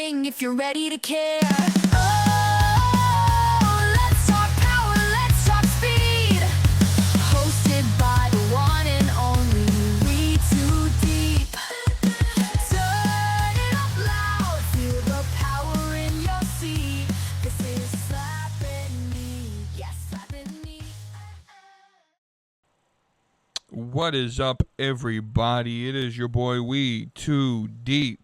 ring if you're ready to care. Oh, let's talk power, let's talk speed. Hosted by the one and only WETOODEEP. Turn it up loud, feel the power in your seat. This is slapping me, yes, slapping me. What is up, everybody? It is your boy WETOODEEP,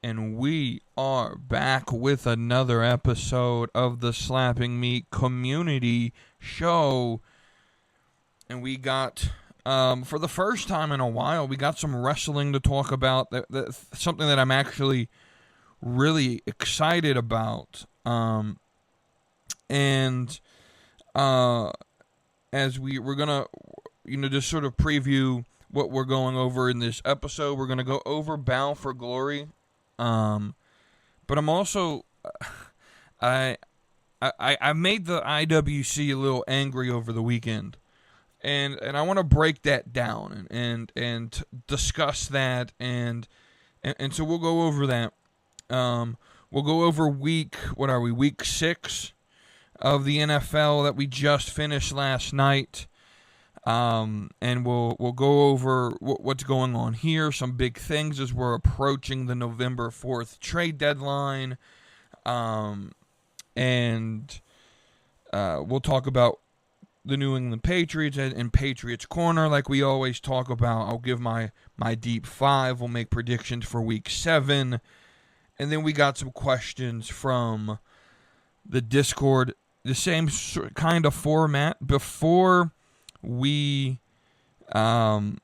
and we are back with another episode of the Slapping Me Community Show. And we got, for the first time in a while, we got some wrestling to talk about. Something that I'm actually really excited about. As we're gonna, just sort of preview what we're going over in this episode. We're gonna go over Bound for Glory. But I'm also, I made the IWC a little angry over the weekend, and I want to break that down and discuss that, and so we'll go over that. We'll go over week 6 of the NFL that we just finished last night. And we'll go over what's going on here, some big things as we're approaching the November 4th trade deadline, and we'll talk about the New England Patriots and Patriots Corner like we always talk about. I'll give my deep 5. We'll make predictions for week 7, and then we got some questions from the Discord, the same kind of format. Before we go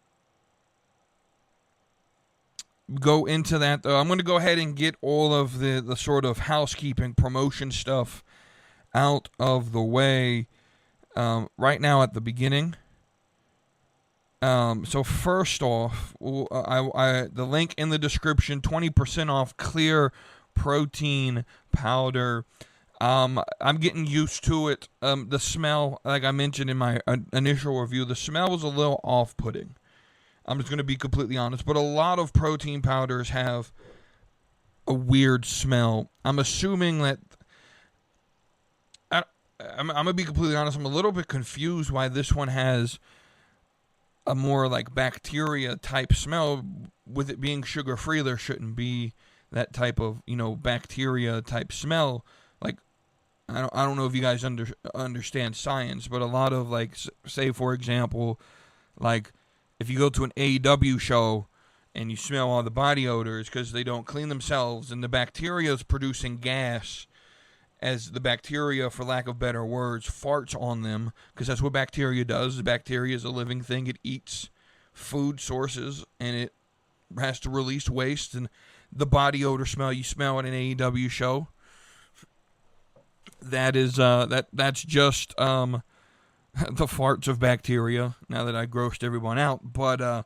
into that, though, I'm going to go ahead and get all of the sort of housekeeping promotion stuff out of the way right now at the beginning. So first off, the link in the description, 20% off clear protein powder. I'm getting used to it. The smell, like I mentioned in my initial review, the smell was a little off-putting. I'm just going to be completely honest. But a lot of protein powders have a weird smell. I'm assuming that... I'm going to be completely honest. I'm a little bit confused why this one has a more like bacteria-type smell. With it being sugar-free, there shouldn't be that type of, bacteria-type smell. Like, I don't know if you guys understand science, but a lot of, like, say, for example, like, if you go to an AEW show and you smell all the body odors because they don't clean themselves and the bacteria is producing gas as the bacteria, for lack of better words, farts on them, because that's what bacteria does. The bacteria is a living thing. It eats food sources and it has to release waste, and the body odor smell you smell at an AEW show, that is that's just the farts of bacteria. Now that I grossed everyone out, but anyway,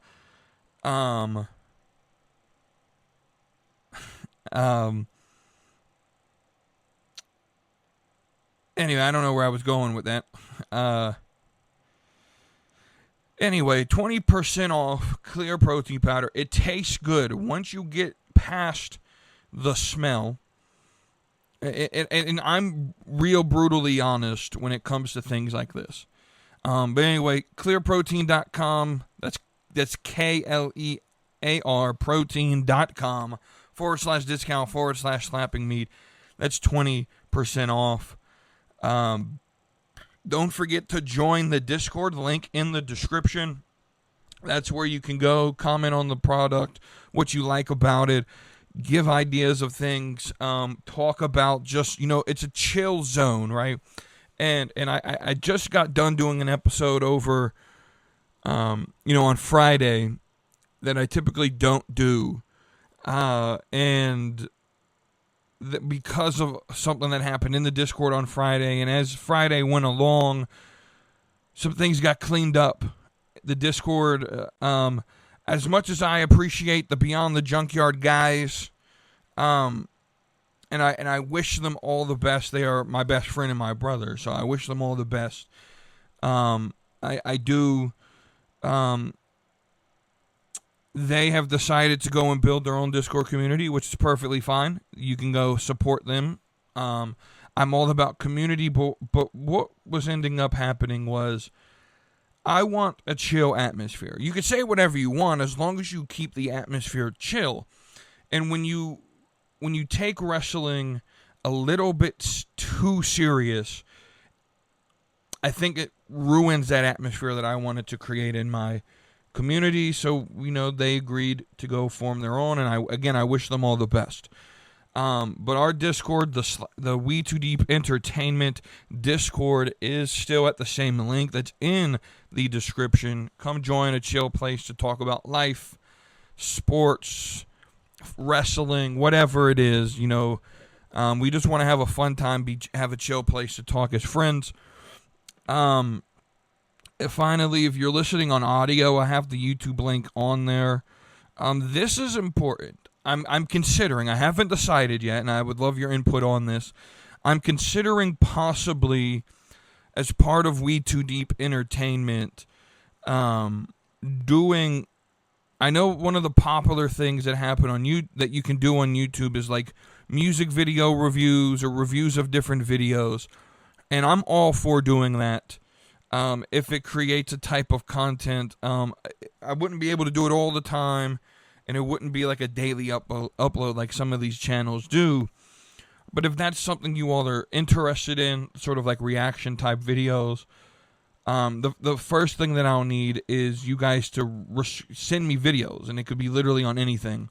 I don't know where I was going with that. Anyway, 20% off clear protein powder. It tastes good once you get past the smell. And I'm real brutally honest when it comes to things like this. But anyway, clearprotein.com. That's KLEAR protein.com /discount /slapping meat. That's 20% off. Don't forget to join the Discord, link in the description. That's where you can go, comment on the product, what you like about it, give ideas of things, talk about just, it's a chill zone, right? And I just got done doing an episode over, on Friday that I typically don't do. And because of something that happened in the Discord on Friday, and as Friday went along, some things got cleaned up. The Discord, as much as I appreciate the Beyond the Junkyard guys, and I wish them all the best. They are my best friend and my brother, so I wish them all the best. I do they have decided to go and build their own Discord community, which is perfectly fine. You can go support them. I'm all about community, but what was ending up happening was I want a chill atmosphere. You can say whatever you want as long as you keep the atmosphere chill. And when you take wrestling a little bit too serious, I think it ruins that atmosphere that I wanted to create in my community. So, they agreed to go form their own, and I wish them all the best. But our Discord, the WETOODEEP Entertainment Discord, is still at the same link that's in the description. Come join a chill place to talk about life, sports, wrestling, whatever it is. We just want to have a fun time, have a chill place to talk as friends. Finally, if you're listening on audio, I have the YouTube link on there. This is important. I'm considering, I haven't decided yet, and I would love your input on this. I'm considering possibly, as part of WETOODEEP Entertainment, doing, I know one of the popular things that happen on that you can do on YouTube is like music video reviews or reviews of different videos, and I'm all for doing that. If it creates a type of content, I wouldn't be able to do it all the time, and it wouldn't be like a daily upload like some of these channels do. But if that's something you all are interested in, sort of like reaction type videos, the first thing that I'll need is you guys to send me videos, and it could be literally on anything.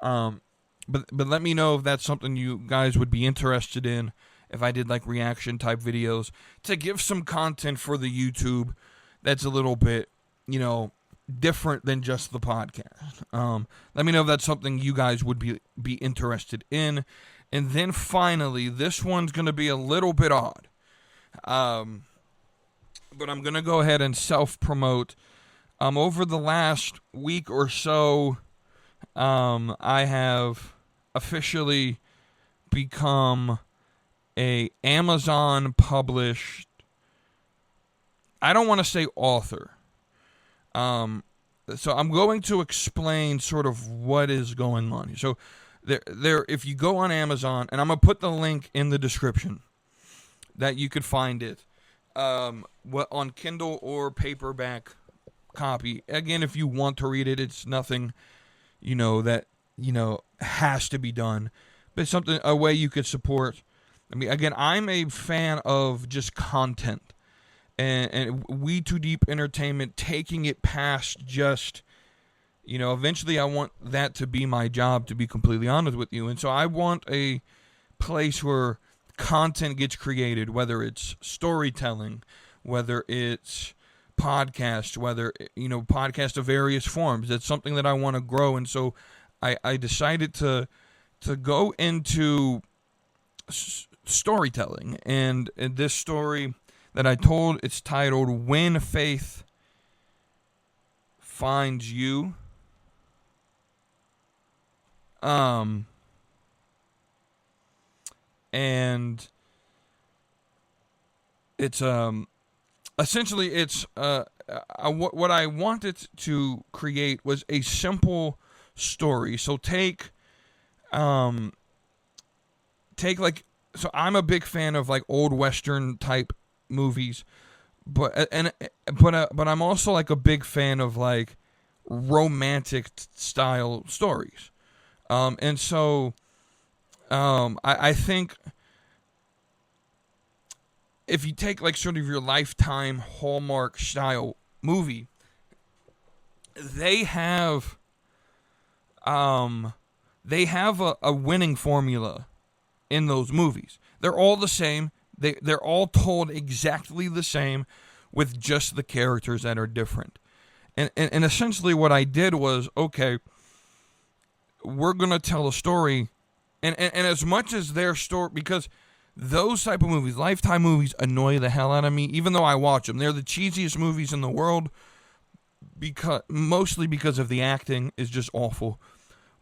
But let me know if that's something you guys would be interested in. If I did like reaction type videos to give some content for the YouTube that's a little bit, different than just the podcast. Let me know if that's something you guys would be interested in. And then finally, this one's going to be a little bit odd. But I'm going to go ahead and self-promote. Over the last week or so, I have officially become a Amazon published, I don't want to say author. So I'm going to explain sort of what is going on here. So there, if you go on Amazon, and I'm going to put the link in the description that you could find it, on Kindle or paperback copy. Again, if you want to read it, it's nothing, that, has to be done. But it's something, a way you could support. I mean, again, I'm a fan of just content, and WETOODEEP Entertainment taking it past just, eventually I want that to be my job, to be completely honest with you. And so I want a place where content gets created, whether it's storytelling, whether it's podcast, whether, podcast of various forms. That's something that I want to grow. And so I decided to go into storytelling, and this story that I told, it's titled When Faith Finds You. And it's essentially it's what I wanted to create was a simple story. So take like, so I'm a big fan of like old Western type movies, but I'm also like a big fan of like romantic style stories. And so I think if you take like sort of your Lifetime Hallmark style movie, they have a winning formula in those movies. They're all the same. They're all told exactly the same, with just the characters that are different. And essentially what I did was, okay, we're going to tell a story. And as much as their story, because those type of movies, Lifetime movies, annoy the hell out of me, even though I watch them. They're the cheesiest movies in the world, mostly because of the acting is just awful.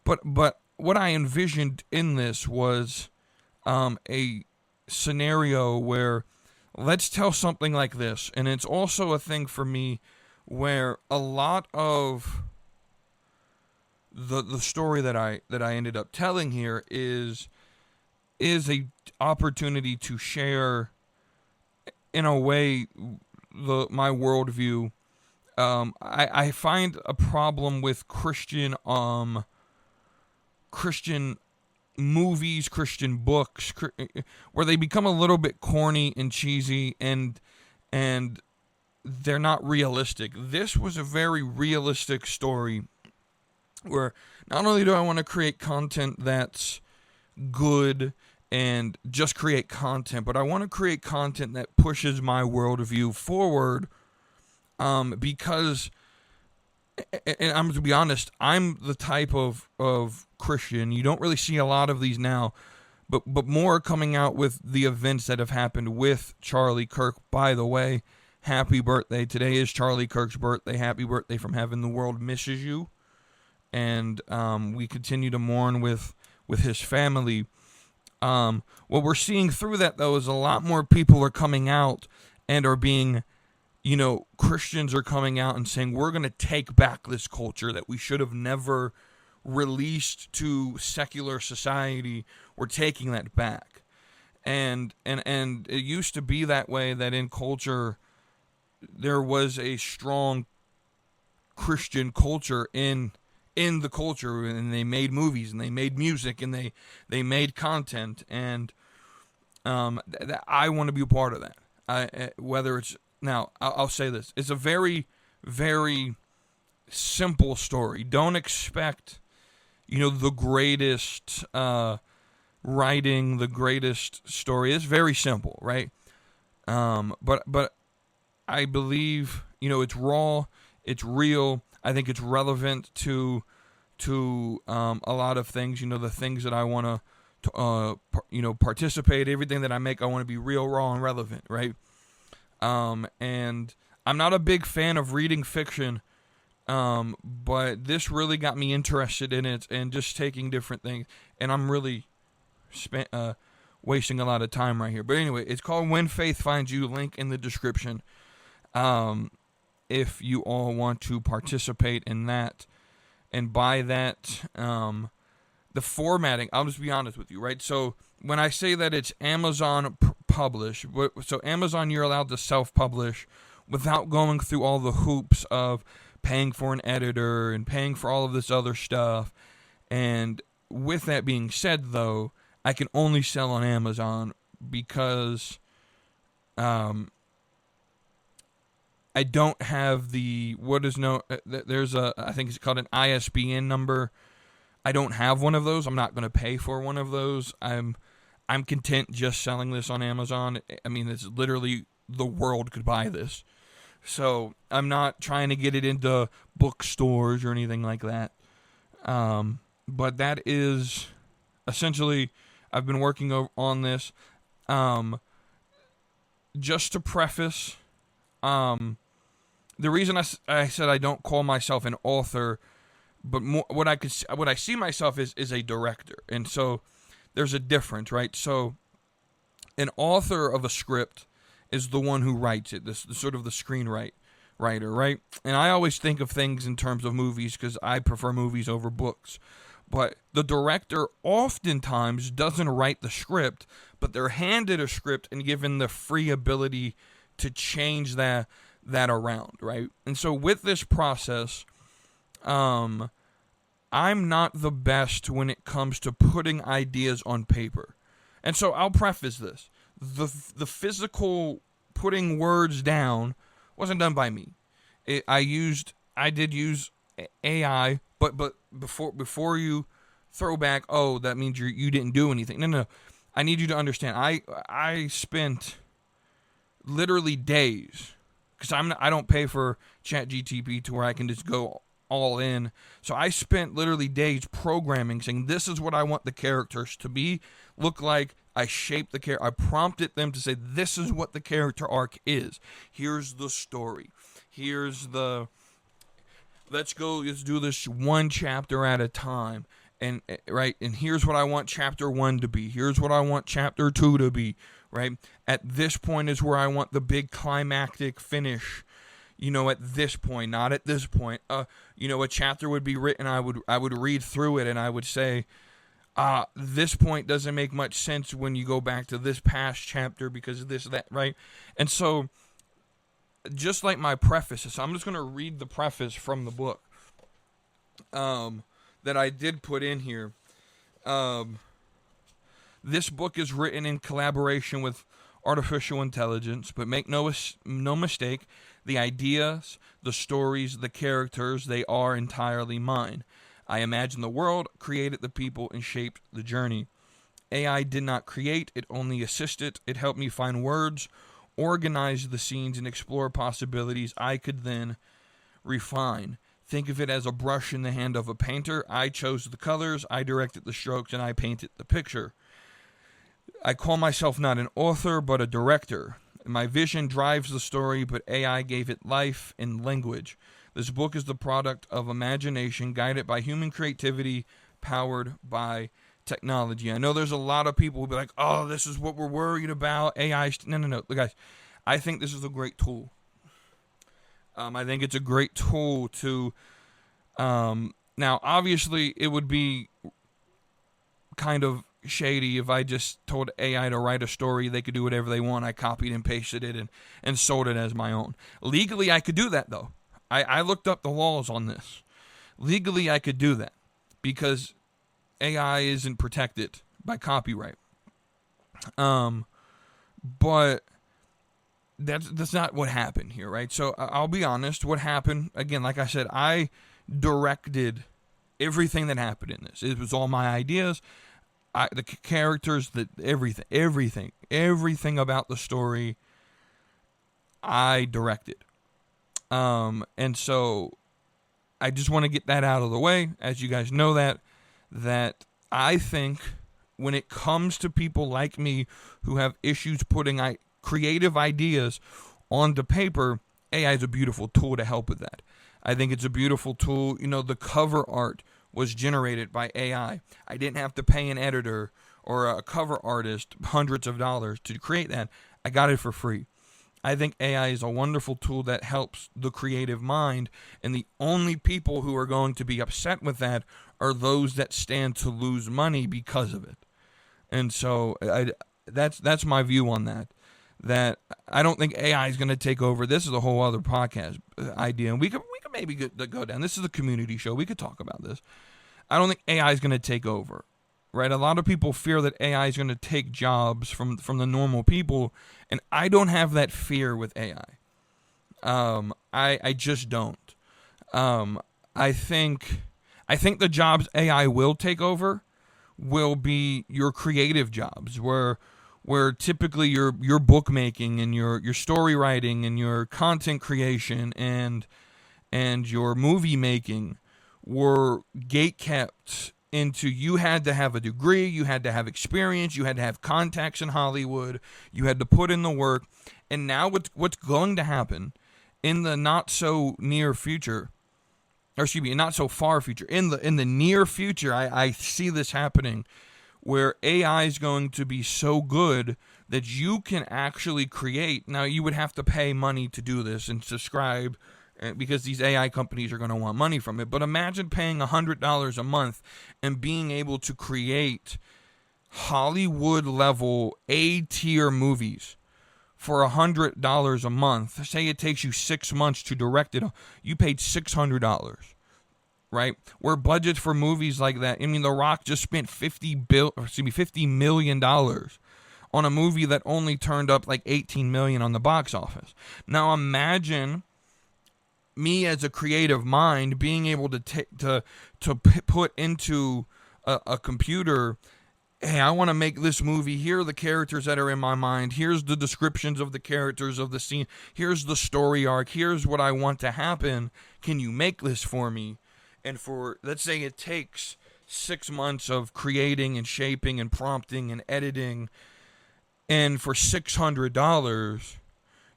But what I envisioned in this was a scenario where, let's tell something like this. And it's also a thing for me where a lot of the story that I ended up telling here is a opportunity to share, in a way, my worldview. I find a problem with Christian movies, Christian books, where they become a little bit corny and cheesy, and they're not realistic. This was a very realistic story where not only do I want to create content that's good and just create content, but I want to create content that pushes my worldview forward, because, and I'm to be honest, I'm the type of Christian, you don't really see a lot of these now, but more coming out with the events that have happened with Charlie Kirk. By the way, happy birthday. Today is Charlie Kirk's birthday. Happy birthday from heaven. The world misses you. And we continue to mourn with his family. What we're seeing through that, though, is a lot more people are coming out and are being, Christians are coming out and saying, we're going to take back this culture that we should have never released to secular society. We're taking that back. And it used to be that way, that in culture there was a strong Christian culture in the culture, and they made movies and they made music and they made content, and I want to be a part of that. Whether it's, now I'll say this, it's a very, very simple story. Don't expect the greatest writing, the greatest story. It's very simple, right? But I believe it's raw, it's real. I think it's relevant to a lot of things. The things that I want to participate. Everything that I make, I want to be real, raw, and relevant, right? And I'm not a big fan of reading fiction, but this really got me interested in it and just taking different things. And I'm really wasting a lot of time right here. But anyway, it's called When Faith Finds You. Link in the description. If you all want to participate in that. And by that, the formatting, I'll just be honest with you, right? So when I say that it's Amazon published, so Amazon, you're allowed to self-publish without going through all the hoops of paying for an editor and paying for all of this other stuff. And with that being said, though, I can only sell on Amazon because I don't have I think it's called an ISBN number. I don't have one of those. I'm not going to pay for one of those. I'm content just selling this on Amazon. I mean, it's literally, the world could buy this. So I'm not trying to get it into bookstores or anything like that. But that is essentially, I've been working on this. Just to preface, the reason I said I don't call myself an author, but more, what I see myself is a director. And so there's a difference, right? So an author of a script is the one who writes it, the sort of the screenwriter, right? And I always think of things in terms of movies because I prefer movies over books. But the director oftentimes doesn't write the script, but they're handed a script and given the free ability to change that around, right? And so with this process, I'm not the best when it comes to putting ideas on paper. And so I'll preface this. The physical putting words down wasn't done by me. I did use AI, but before you throw back, oh, that means you didn't do anything. No. I need you to understand. I spent literally days, because I don't pay for ChatGPT to where I can just go all in. So I spent literally days programming, saying this is what I want the characters to look like. I shaped the character. I prompted them to say this is what the character arc is. Here's the story. Let's do this one chapter at a time. And right, and here's what I want chapter 1 to be. Here's what I want chapter 2 to be. Right? At this point is where I want the big climactic finish. at this point, not at this point. A chapter would be written, I would read through it, and I would say, this point doesn't make much sense when you go back to this past chapter because of this, that, right? And so, just like my preface, so I'm just going to read the preface from the book that I did put in here. This book is written in collaboration with artificial intelligence, but make no mistake, the ideas, the stories, the characters, they are entirely mine. I imagined the world, created the people, and shaped the journey. AI did not create, it only assisted. It helped me find words, organize the scenes, and explore possibilities I could then refine. Think of it as a brush in the hand of a painter. I chose the colors, I directed the strokes, and I painted the picture. I call myself not an author, but a director. My vision drives the story, but AI gave it life and language. This book is the product of imagination, guided by human creativity, powered by technology. I know there's a lot of people who be like, oh, this is what we're worried about, AI. No. Guys, I think this is a great tool. I think it's a great tool to, now, obviously, it would be kind of shady if I just told AI to write a story. They could do whatever they want. I copied and pasted it and sold it as my own. Legally, I could do that, though. I looked up the laws on this. Legally, I could do that because AI isn't protected by copyright. But that's not what happened here, right? So I'll be honest. What happened, again, like I said, I directed everything that happened in this. It was all my ideas. The characters, everything about the story, I directed. And so I just want to get that out of the way. As you guys know that I think when it comes to people like me who have issues putting creative ideas onto paper, AI is a beautiful tool to help with that. I think it's a beautiful tool. The cover art was generated by AI. I didn't have to pay an editor or a cover artist hundreds of dollars to create that. I got it for free. I think AI is a wonderful tool that helps the creative mind, and the only people who are going to be upset with that are those that stand to lose money because of it. And so that's my view on that. That I don't think AI is going to take over. This is a whole other podcast idea, and we could maybe go down. This is a community show. We could talk about this. I don't think AI is going to take over, right? A lot of people fear that AI is going to take jobs from the normal people, and I don't have that fear with AI. I just don't. I think the jobs AI will take over will be your creative jobs, where typically your bookmaking and your story writing and your content creation and your movie making were gatekept into, you had to have a degree, you had to have experience, you had to have contacts in Hollywood, you had to put in the work. And now what's going to happen in the not so near future, or excuse me, not so far future, in the near future, I see this happening, where AI is going to be so good that you can actually create. Now, you would have to pay money to do this and subscribe, because these AI companies are going to want money from it. But imagine paying $100 a month and being able to create Hollywood-level A-tier movies for $100 a month. Say it takes you 6 months to direct it. You paid $600, right? Where budgets for movies like that, The Rock just spent $50 million on a movie that only turned up like $18 million on the box office. Now imagine me as a creative mind being able to put into a computer, hey, I want to make this movie. Here are the characters that are in my mind. Here's the descriptions of the characters of the scene. Here's the story arc. Here's what I want to happen. Can you make this for me? And for, let's say it takes 6 months of creating and shaping and prompting and editing, and for $600,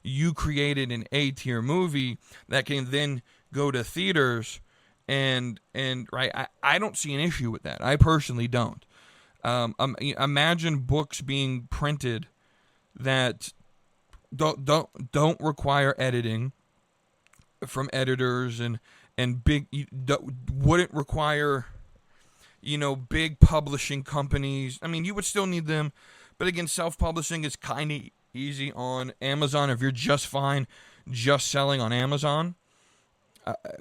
you created an A-tier movie that can then go to theaters, and right, I don't see an issue with that. I personally don't. Imagine books being printed that don't require editing, from editors and big wouldn't require, big publishing companies. I mean, you would still need them, but again, self-publishing is kind of easy on Amazon if you're just fine just selling on Amazon.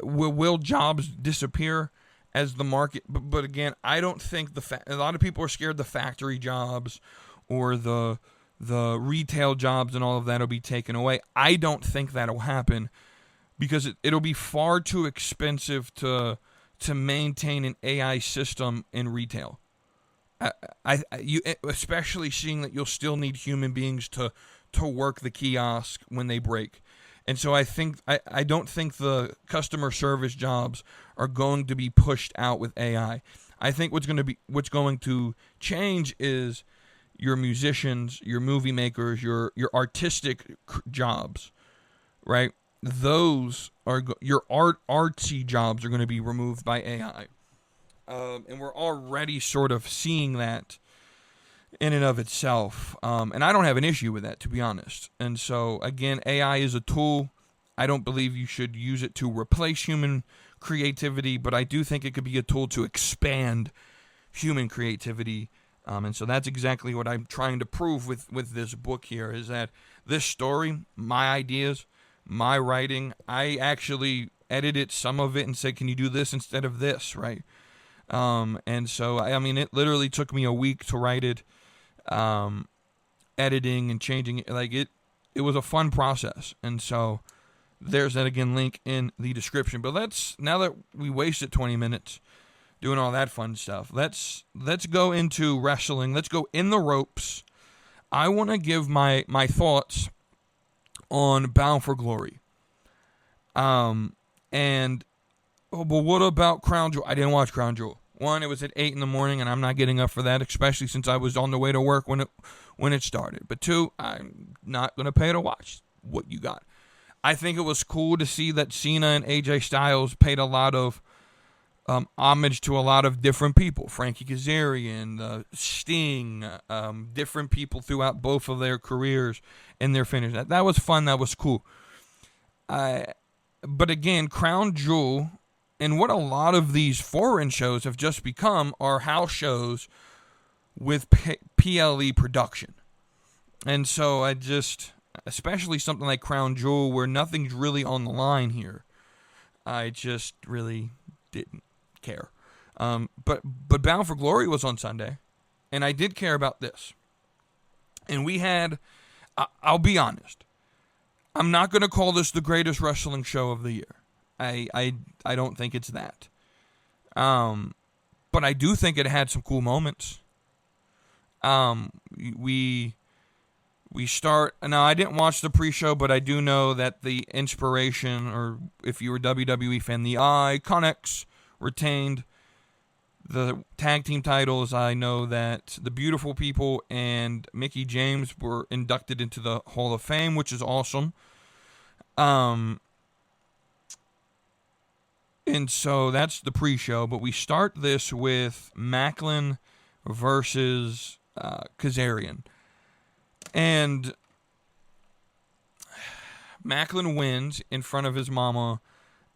Will jobs disappear as the market? But again, I don't think a lot of people are scared the factory jobs or the retail jobs and all of that will be taken away. I don't think that'll happen because it'll be far too expensive to maintain an AI system in retail. You especially seeing that you'll still need human beings to work the kiosk when they break. And so I don't think the customer service jobs are going to be pushed out with AI. I think what's going to change is your musicians, your movie makers, your artistic jobs, right? Those are your artsy jobs are going to be removed by AI. And we're already sort of seeing that in and of itself. And I don't have an issue with that, to be honest. And so, again, AI is a tool. I don't believe you should use it to replace human creativity, but I do think it could be a tool to expand human creativity. And so that's exactly what I'm trying to prove with this book here, is that this story, my ideas, my writing, I actually edited some of it and said, can you do this instead of this, right? And so, I mean, it literally took me a week to write it, editing and changing it. Like, it was a fun process. And so there's that, again, link in the description. But now that we wasted 20 minutes doing all that fun stuff, let's go into wrestling. Let's go in the ropes. I want to give my thoughts on Bound for Glory. But what about Crown Jewel? I didn't watch Crown Jewel. One, it was at 8 in the morning, and I'm not getting up for that, especially since I was on the way to work when it started. But two, I'm not going to pay to watch what you got. I think it was cool to see that Cena and AJ Styles paid a lot of homage to a lot of different people. Frankie Kazarian, Sting, different people throughout both of their careers and their finish. That was fun. That was cool. But again, Crown Jewel, and what a lot of these foreign shows have just become, are house shows with PLE production. And so especially something like Crown Jewel, where nothing's really on the line here, I just really didn't care. But Bound for Glory was on Sunday, and I did care about this. And we had, I'll be honest, I'm not going to call this the greatest wrestling show of the year. I don't think it's that. But I do think it had some cool moments. We start, now I didn't watch the pre-show, but I do know that the inspiration, or if you were a WWE fan, the Iconics retained the tag team titles. I know that the Beautiful People and Mickie James were inducted into the Hall of Fame, which is awesome. And so that's the pre-show, but we start this with Macklin versus Kazarian. And Macklin wins in front of his mama,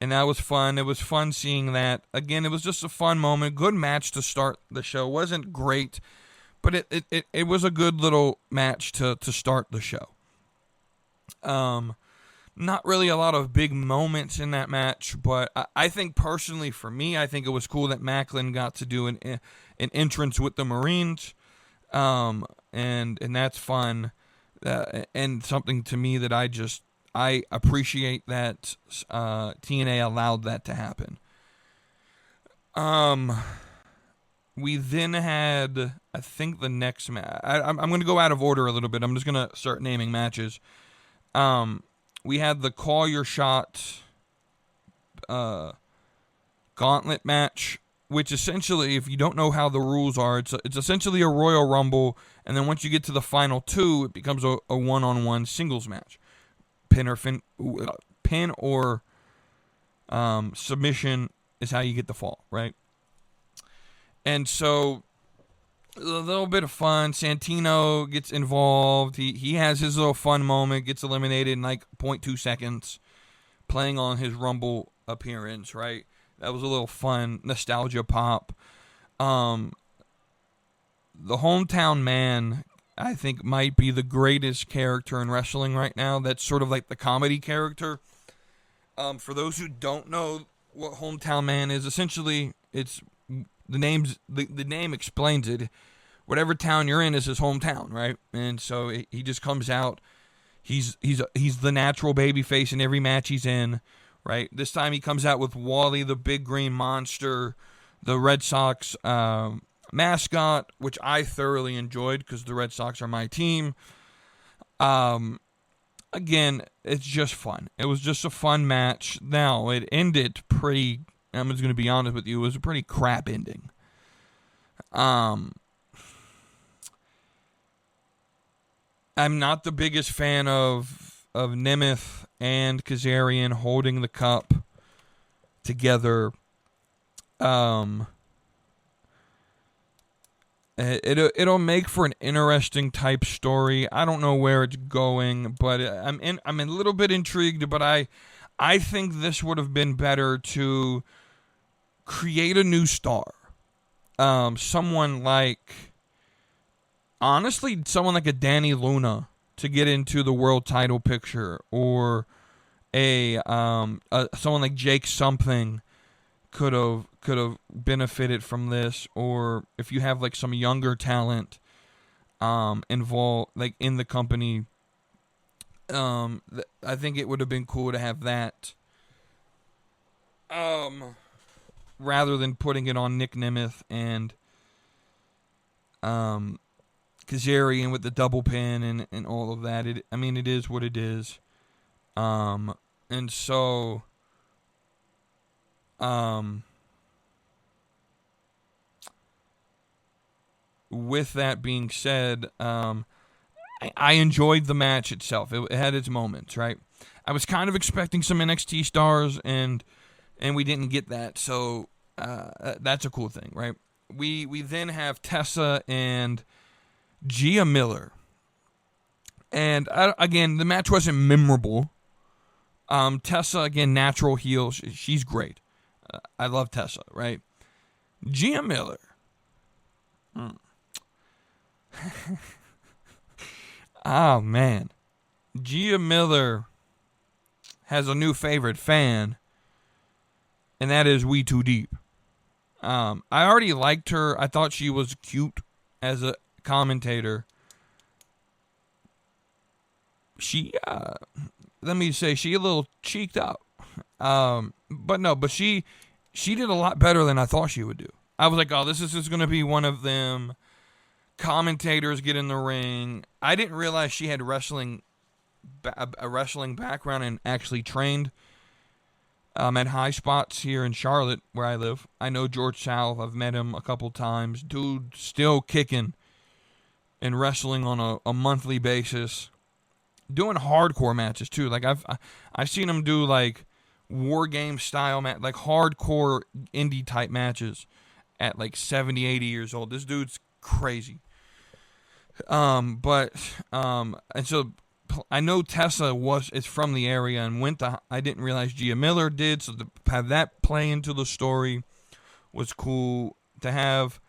and that was fun. It was fun seeing that. Again, it was just a fun moment. Good match to start the show. Wasn't great, but it was a good little match to start the show. Not really a lot of big moments in that match, but I think personally for me, I think it was cool that Macklin got to do an entrance with the Marines, and that's fun, and something to me that I appreciate that TNA allowed that to happen. We then had, I think the next match, I'm going to go out of order a little bit. I'm just going to start naming matches. We had the Call Your Shot gauntlet match, which essentially, if you don't know how the rules are, it's essentially a Royal Rumble, and then once you get to the final two, it becomes a one-on-one singles match. Pin or submission is how you get the fall, right? And so a little bit of fun. Santino gets involved. He has his little fun moment, gets eliminated in like 0.2 seconds. playing on his Rumble appearance, right? That was a little fun nostalgia pop. The hometown man, I think, might be the greatest character in wrestling right now. That's sort of like the comedy character. For those who don't know what hometown man is, essentially it's the name explains it. Whatever town you're in is his hometown, right? And so he just comes out. He's the natural babyface in every match he's in, right? This time he comes out with Wally, the big green monster, the Red Sox mascot, which I thoroughly enjoyed because the Red Sox are my team. Again, it's just fun. It was just a fun match. Now, it ended pretty, I'm just going to be honest with you, it was a pretty crap ending. I'm not the biggest fan of Nemeth and Kazarian holding the cup together. It'll make for an interesting type story. I don't know where it's going, but I'm a little bit intrigued. But I think this would have been better to create a new star. Someone like a Danny Luna to get into the world title picture, or someone like Jake something could have benefited from this, or if you have like some younger talent involved, like in the company, I think it would have been cool to have that, rather than putting it on Nick Nemeth and Kazarian with the double pin and all of that. It is what it is. And so with that being said, I enjoyed the match itself. It had its moments, right? I was kind of expecting some NXT stars, and we didn't get that, so that's a cool thing, right? We then have Tessa and Gia Miller. And again, the match wasn't memorable. Tessa, again, natural heel. She's great. I love Tessa, right? Gia Miller. Oh, man. Gia Miller has a new favorite fan, and that is WETOODEEP. I already liked her. I thought she was cute as a commentator. She, let me say, she a little cheeked out. But she did a lot better than I thought she would do. I was like, oh, this is just going to be one of them commentators get in the ring. I didn't realize she had a wrestling background and actually trained at High Spots here in Charlotte, where I live. I know George South. I've met him a couple times. Dude, still kicking and wrestling on a monthly basis, doing hardcore matches too. Like I've seen him do like war game style like hardcore indie type matches at like 70, 80 years old. This dude's crazy. And so I know Tessa is from the area and went to. I didn't realize Gia Miller did, so to have that play into the story was cool. To have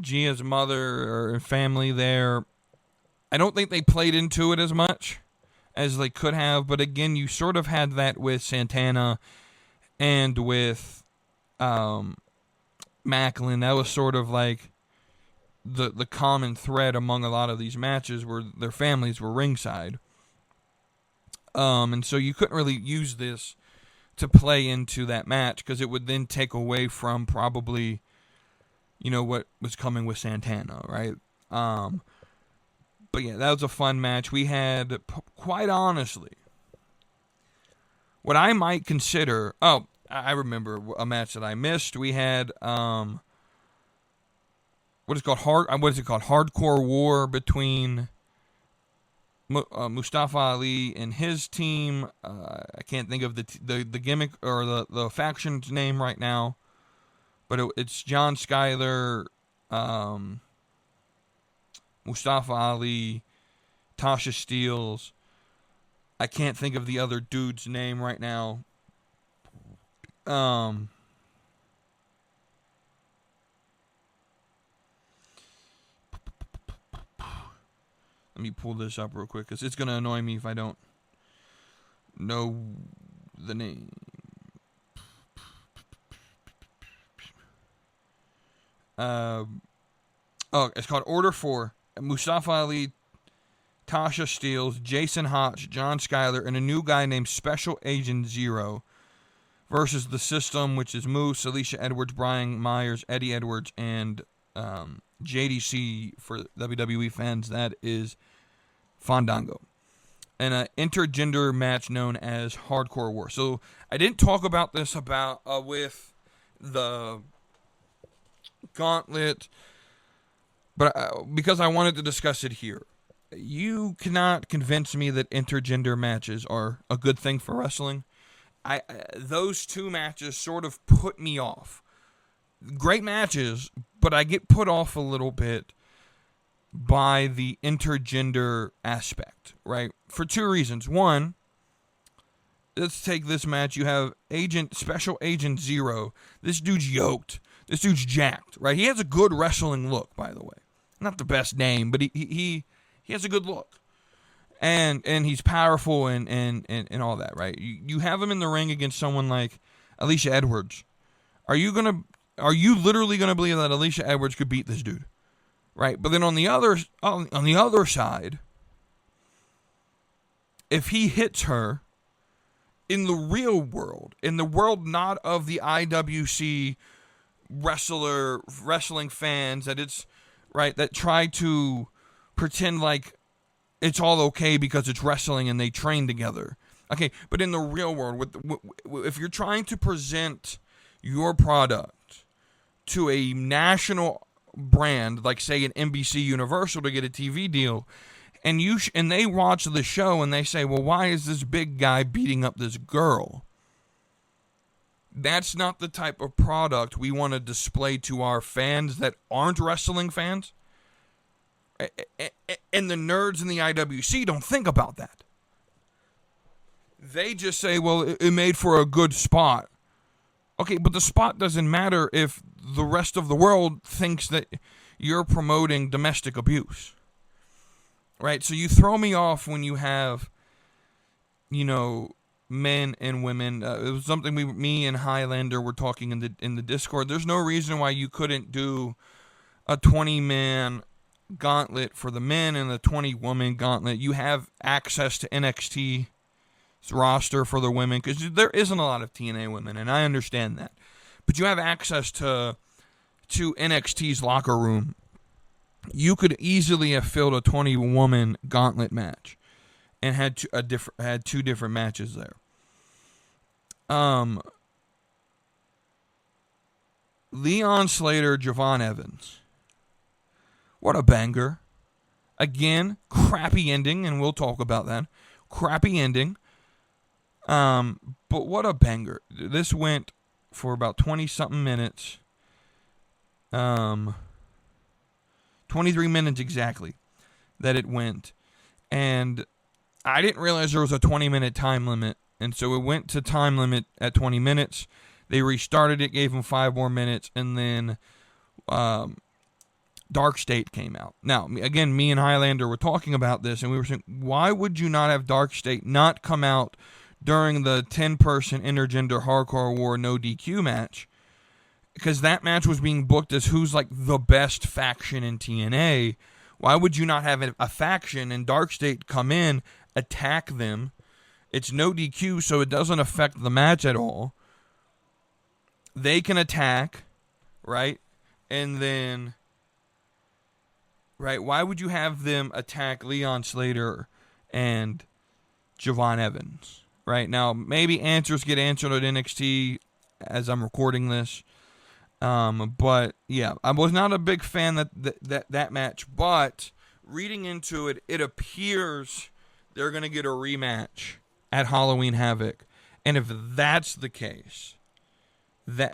Gia's mother or family there, I don't think they played into it as much as they could have. But again, you sort of had that with Santana and with Macklin. That was sort of like the common thread among a lot of these matches, where their families were ringside. And so you couldn't really use this to play into that match, because it would then take away from probably, what was coming with Santana, right? But yeah, that was a fun match. We had, quite honestly, what I might consider... Oh, I remember a match that I missed. We had... What is it called? Hardcore War between Mustafa Ali and his team. I can't think of the gimmick or the faction's name right now, but it's John Schuyler, Mustafa Ali, Tasha Steelz, I can't think of the other dude's name right now. Let me pull this up real quick, because it's going to annoy me if I don't know the name. It's called Order 4. Mustafa Ali, Tasha Steeles, Jason Hotch, John Schuyler, and a new guy named Special Agent Zero versus The System, which is Moose, Alicia Edwards, Brian Myers, Eddie Edwards, and JDC for WWE fans. That is Fandango. And an intergender match known as Hardcore War. So I didn't talk about this with the Gauntlet, but because I wanted to discuss it here. You cannot convince me that intergender matches are a good thing for wrestling. Those two matches sort of put me off. Great matches, but I get put off a little bit by the intergender aspect, right? For two reasons. One, let's take this match. You have Special Agent Zero. This dude's yoked. This dude's jacked, right? He has a good wrestling look, by the way. Not the best name, but he has a good look. And he's powerful and all that, right? You have him in the ring against someone like Alicia Edwards. Are you literally gonna believe that Alicia Edwards could beat this dude? Right? But then on the other side, if he hits her in the real world, in the world not of the IWC wrestling fans that try to pretend like it's all okay because it's wrestling and they train together. Okay, but in the real world, if you're trying to present your product to a national brand, like say an NBC Universal to get a TV deal, and they watch the show and they say, well, why is this big guy beating up this girl? That's not the type of product we want to display to our fans that aren't wrestling fans. And the nerds in the IWC don't think about that. They just say, well, it made for a good spot. Okay, but the spot doesn't matter if the rest of the world thinks that you're promoting domestic abuse. Right? So you throw me off when you have, men and women. It was something me and Highlander were talking in the Discord. There's no reason why you couldn't do a 20-man gauntlet for the men and the 20-woman gauntlet. You have access to NXT's roster for the women, because there isn't a lot of TNA women, and I understand that. But you have access to NXT's locker room. You could easily have filled a 20-woman gauntlet match and had two different matches there. Leon Slater, Javon Evans. What a banger. Again, crappy ending, and we'll talk about that. Crappy ending. But what a banger. This went for about 20-something minutes. 23 minutes exactly that it went. And I didn't realize there was a 20-minute time limit. And so it went to time limit at 20 minutes. They restarted it, gave them 5 more minutes, and then Dark State came out. Now, again, me and Highlander were talking about this, and we were saying, why would you not have Dark State not come out during the 10-person intergender hardcore war no DQ match? Because that match was being booked as who's like the best faction in TNA. Why would you not have a faction and Dark State come in, attack them? It's no DQ, so it doesn't affect the match at all. They can attack, right? And then, right, why would you have them attack Leon Slater and Javon Evans? Right, now, maybe answers get answered at NXT as I'm recording this. But, yeah, I was not a big fan that match. But, reading into it, it appears they're going to get a rematch at Halloween Havoc. And if that's the case, then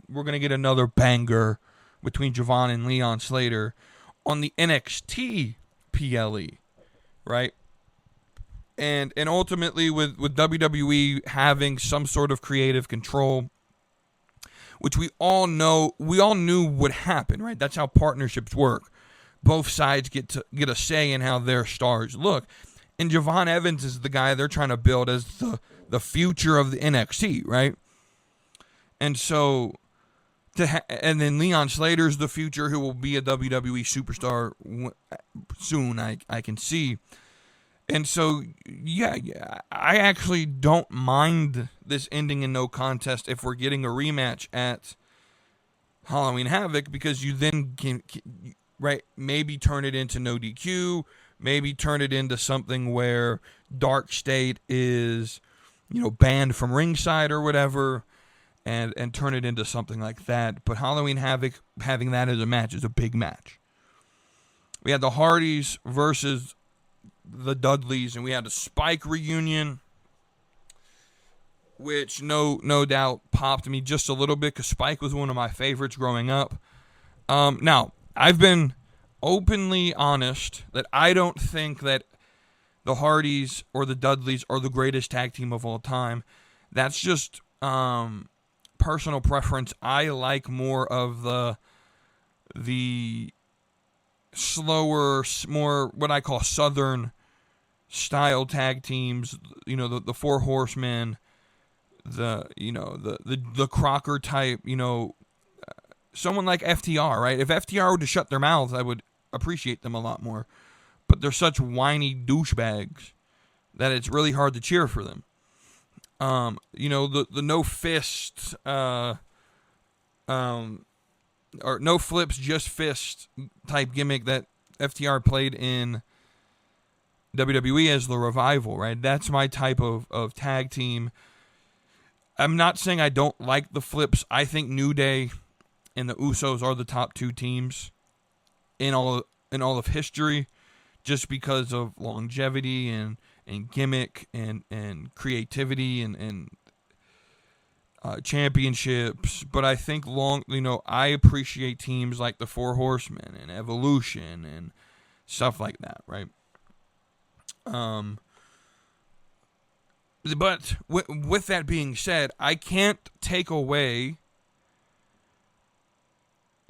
we're going to get another banger between Javon and Leon Slater on the NXT PLE, right? And ultimately, with WWE having some sort of creative control, which we all knew would happen, right? That's how partnerships work. Both sides get a say in how their stars look. And Javon Evans is the guy they're trying to build as the future of the NXT, right? And so, and then Leon Slater's the future, who will be a WWE superstar soon, I can see. And so, yeah, I actually don't mind this ending in no contest if we're getting a rematch at Halloween Havoc, because you then can, right, maybe turn it into no DQ, maybe turn it into something where Dark State is, banned from ringside or whatever, and turn it into something like that. But Halloween Havoc, having that as a match, is a big match. We had the Hardys versus the Dudleys, and we had a Spike reunion, which no doubt popped me just a little bit, because Spike was one of my favorites growing up. Now, I've been openly honest that I don't think that the Hardys or the Dudleys are the greatest tag team of all time. That's just personal preference. I like more of the slower, more what I call Southern style tag teams. The Four Horsemen, the Crocker type. Someone like FTR, right? If FTR were to shut their mouths, I would appreciate them a lot more. But they're such whiny douchebags that it's really hard to cheer for them. The no fist, or no flips, just fist type gimmick that FTR played in WWE as the Revival, right? That's my type of tag team. I'm not saying I don't like the flips. I think New Day and the Usos are the top two teams in all of history, just because of longevity and gimmick and creativity and championships. But I think I appreciate teams like the Four Horsemen and Evolution and stuff like that, right? But with that being said, I can't take away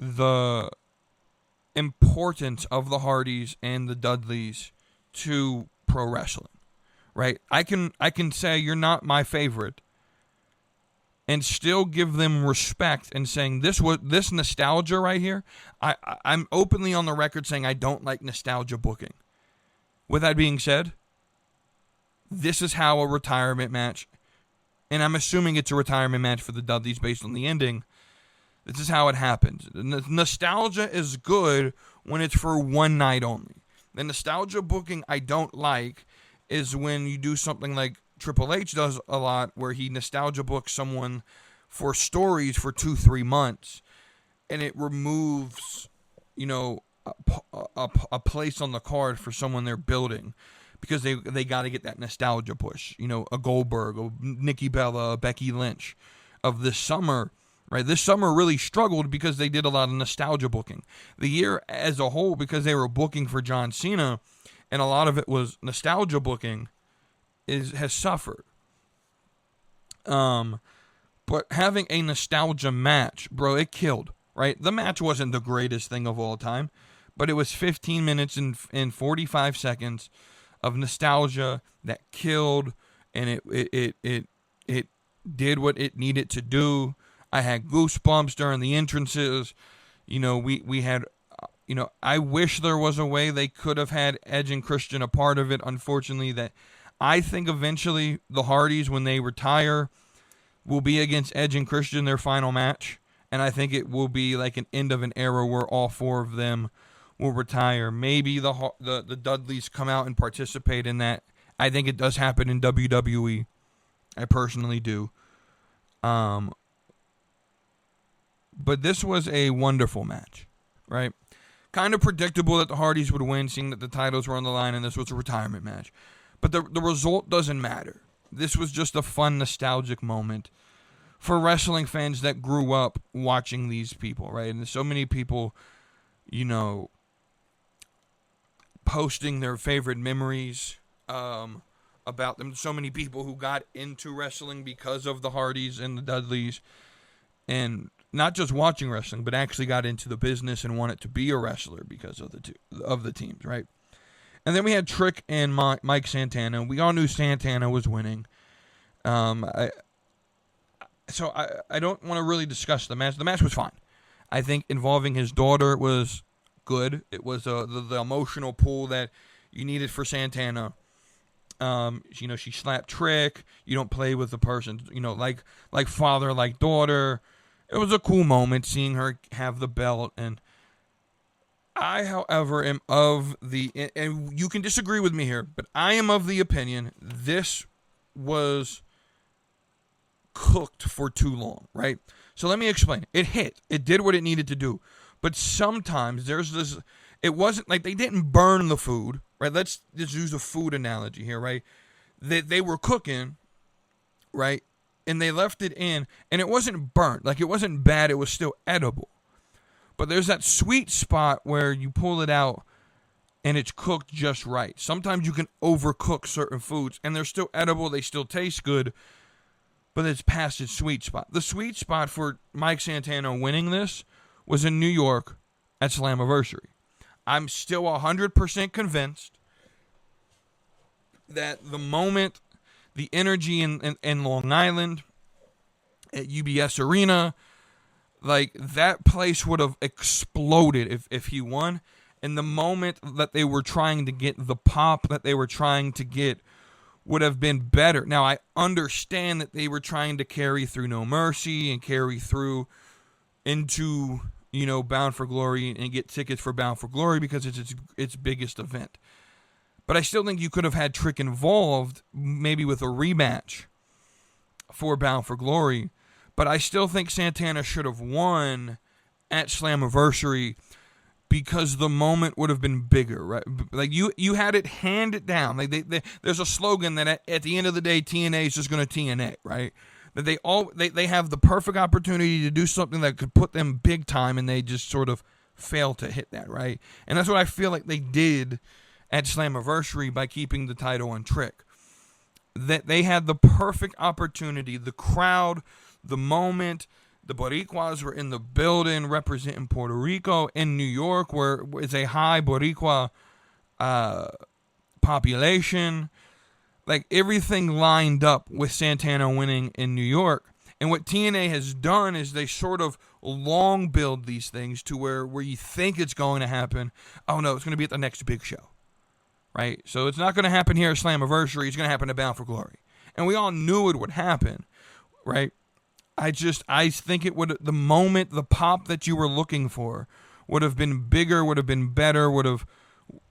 the importance of the Hardys and the Dudleys to pro wrestling, right? I can say you're not my favorite and still give them respect and saying this nostalgia right here. I'm openly on the record saying I don't like nostalgia booking. With that being said, this is how a retirement match, and I'm assuming it's a retirement match for the Dudleys based on the ending. This is how it happens. Nostalgia is good when it's for one night only. The nostalgia booking I don't like is when you do something like Triple H does a lot, where he nostalgia books someone for stories for 2-3 months, and it removes, a place on the card for someone they're building, because they got to get that nostalgia push. A Goldberg, a Nikki Bella, a Becky Lynch of this summer. Right, this summer really struggled because they did a lot of nostalgia booking. The year as a whole, because they were booking for John Cena, and a lot of it was nostalgia booking, has suffered. But having a nostalgia match, bro, it killed. Right, the match wasn't the greatest thing of all time, but it was 15 minutes and 45 seconds of nostalgia that killed, and it did what it needed to do. I had goosebumps during the entrances. We had, I wish there was a way they could have had Edge and Christian a part of it. Unfortunately, that I think eventually the Hardys, when they retire, will be against Edge and Christian, their final match. And I think it will be like an end of an era where all four of them will retire. Maybe the Dudleys come out and participate in that. I think it does happen in WWE. I personally do. But this was a wonderful match, right? Kind of predictable that the Hardys would win, seeing that the titles were on the line and this was a retirement match. But the result doesn't matter. This was just a fun, nostalgic moment for wrestling fans that grew up watching these people, right? And there's so many people, posting their favorite memories about them. So many people who got into wrestling because of the Hardys and the Dudleys, and not just watching wrestling, but actually got into the business and wanted to be a wrestler because of the teams, right? And then we had Trick and Mike Santana. We all knew Santana was winning. I don't want to really discuss the match. The match was fine. I think involving his daughter was good. It was the emotional pull that you needed for Santana. She slapped Trick. You don't play with the person, like father, like daughter. It was a cool moment seeing her have the belt. And I, however, am of and you can disagree with me here, but I am of the opinion this was cooked for too long, right? So let me explain. It hit. It did what it needed to do. But sometimes there's this, it wasn't like they didn't burn the food, right? Let's just use a food analogy here, right? They were cooking, right? And they left it in, and it wasn't burnt. Like, it wasn't bad. It was still edible. But there's that sweet spot where you pull it out, and it's cooked just right. Sometimes you can overcook certain foods, and they're still edible. They still taste good, but it's past its sweet spot. The sweet spot for Mike Santana winning this was in New York at Slammiversary. I'm still 100% convinced that the moment, the energy in Long Island, at UBS Arena, like, that place would have exploded if he won. And the moment that they were trying to get, the pop that they were trying to get, would have been better. Now, I understand that they were trying to carry through No Mercy and carry through into, Bound for Glory and get tickets for Bound for Glory because it's its biggest event. But I still think you could have had Trick involved, maybe with a rematch for Bound for Glory. But I still think Santana should have won at Slammiversary because the moment would have been bigger, right? Like, you had it handed down. Like, there's a slogan that at the end of the day, TNA is just going to TNA, right? That they have the perfect opportunity to do something that could put them big time, and they just sort of fail to hit that, right? And that's what I feel like they did at Slammiversary by keeping the title on Trick. That they had the perfect opportunity, the crowd, the moment. The Boricuas were in the building representing Puerto Rico in New York, where it's a high Boricua population. Like, everything lined up with Santana winning in New York. And what TNA has done is they sort of long build these things to where you think it's going to happen. Oh, no, it's going to be at the next big show, right? So it's not going to happen here at Slammiversary. It's going to happen at Bound for Glory. And we all knew it would happen, right? I think it would, the moment, the pop that you were looking for would have been bigger, would have been better, would have,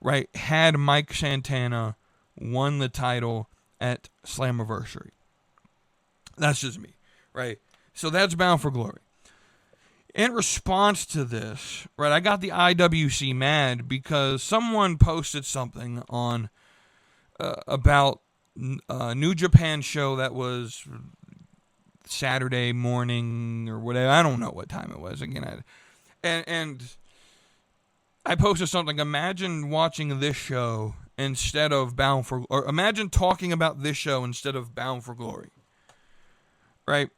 right, had Mike Santana won the title at Slammiversary. That's just me, right? So that's Bound for Glory. In response to this, right, I got the IWC mad because someone posted something on about a New Japan show that was Saturday morning or whatever. I don't know what time it was. Again, and I posted something. Imagine watching this show instead of Bound for, or imagine talking about this show instead of Bound for Glory. Right?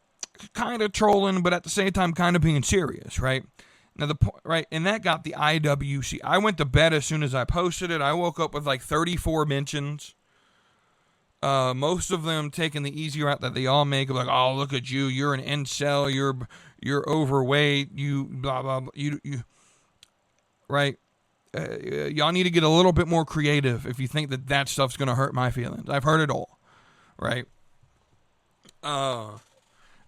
Kind of trolling, but at the same time, kind of being serious. Right? Now right, and that got the IWC. I went to bed as soon as I posted it. I woke up with like 34 mentions. Most of them taking the easy route that they all make, like, oh, look at you, you're an incel, you're overweight, you blah blah blah, you right? Y'all need to get a little bit more creative if you think that stuff's gonna hurt my feelings. I've heard it all, right? But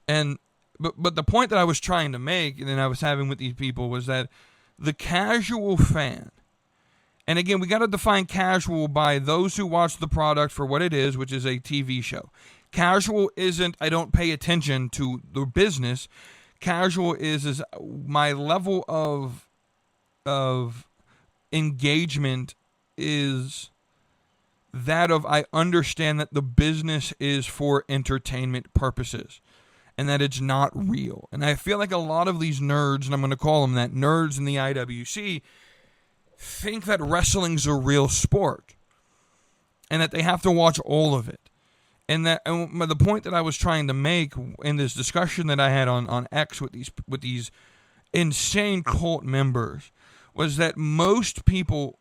the point that I was trying to make, and then I was having with these people, was that the casual fan. And again, we got to define casual by those who watch the product for what it is, which is a TV show. Casual isn't, I don't pay attention to the business. Casual is my level of engagement is that of, I understand that the business is for entertainment purposes and that it's not real. And I feel like a lot of these nerds, and I'm going to call them that, nerds in the IWC, think that wrestling's a real sport. and that they have to watch all of it. And the point that I was trying to make in this discussion that I had on X with these insane cult members was that most people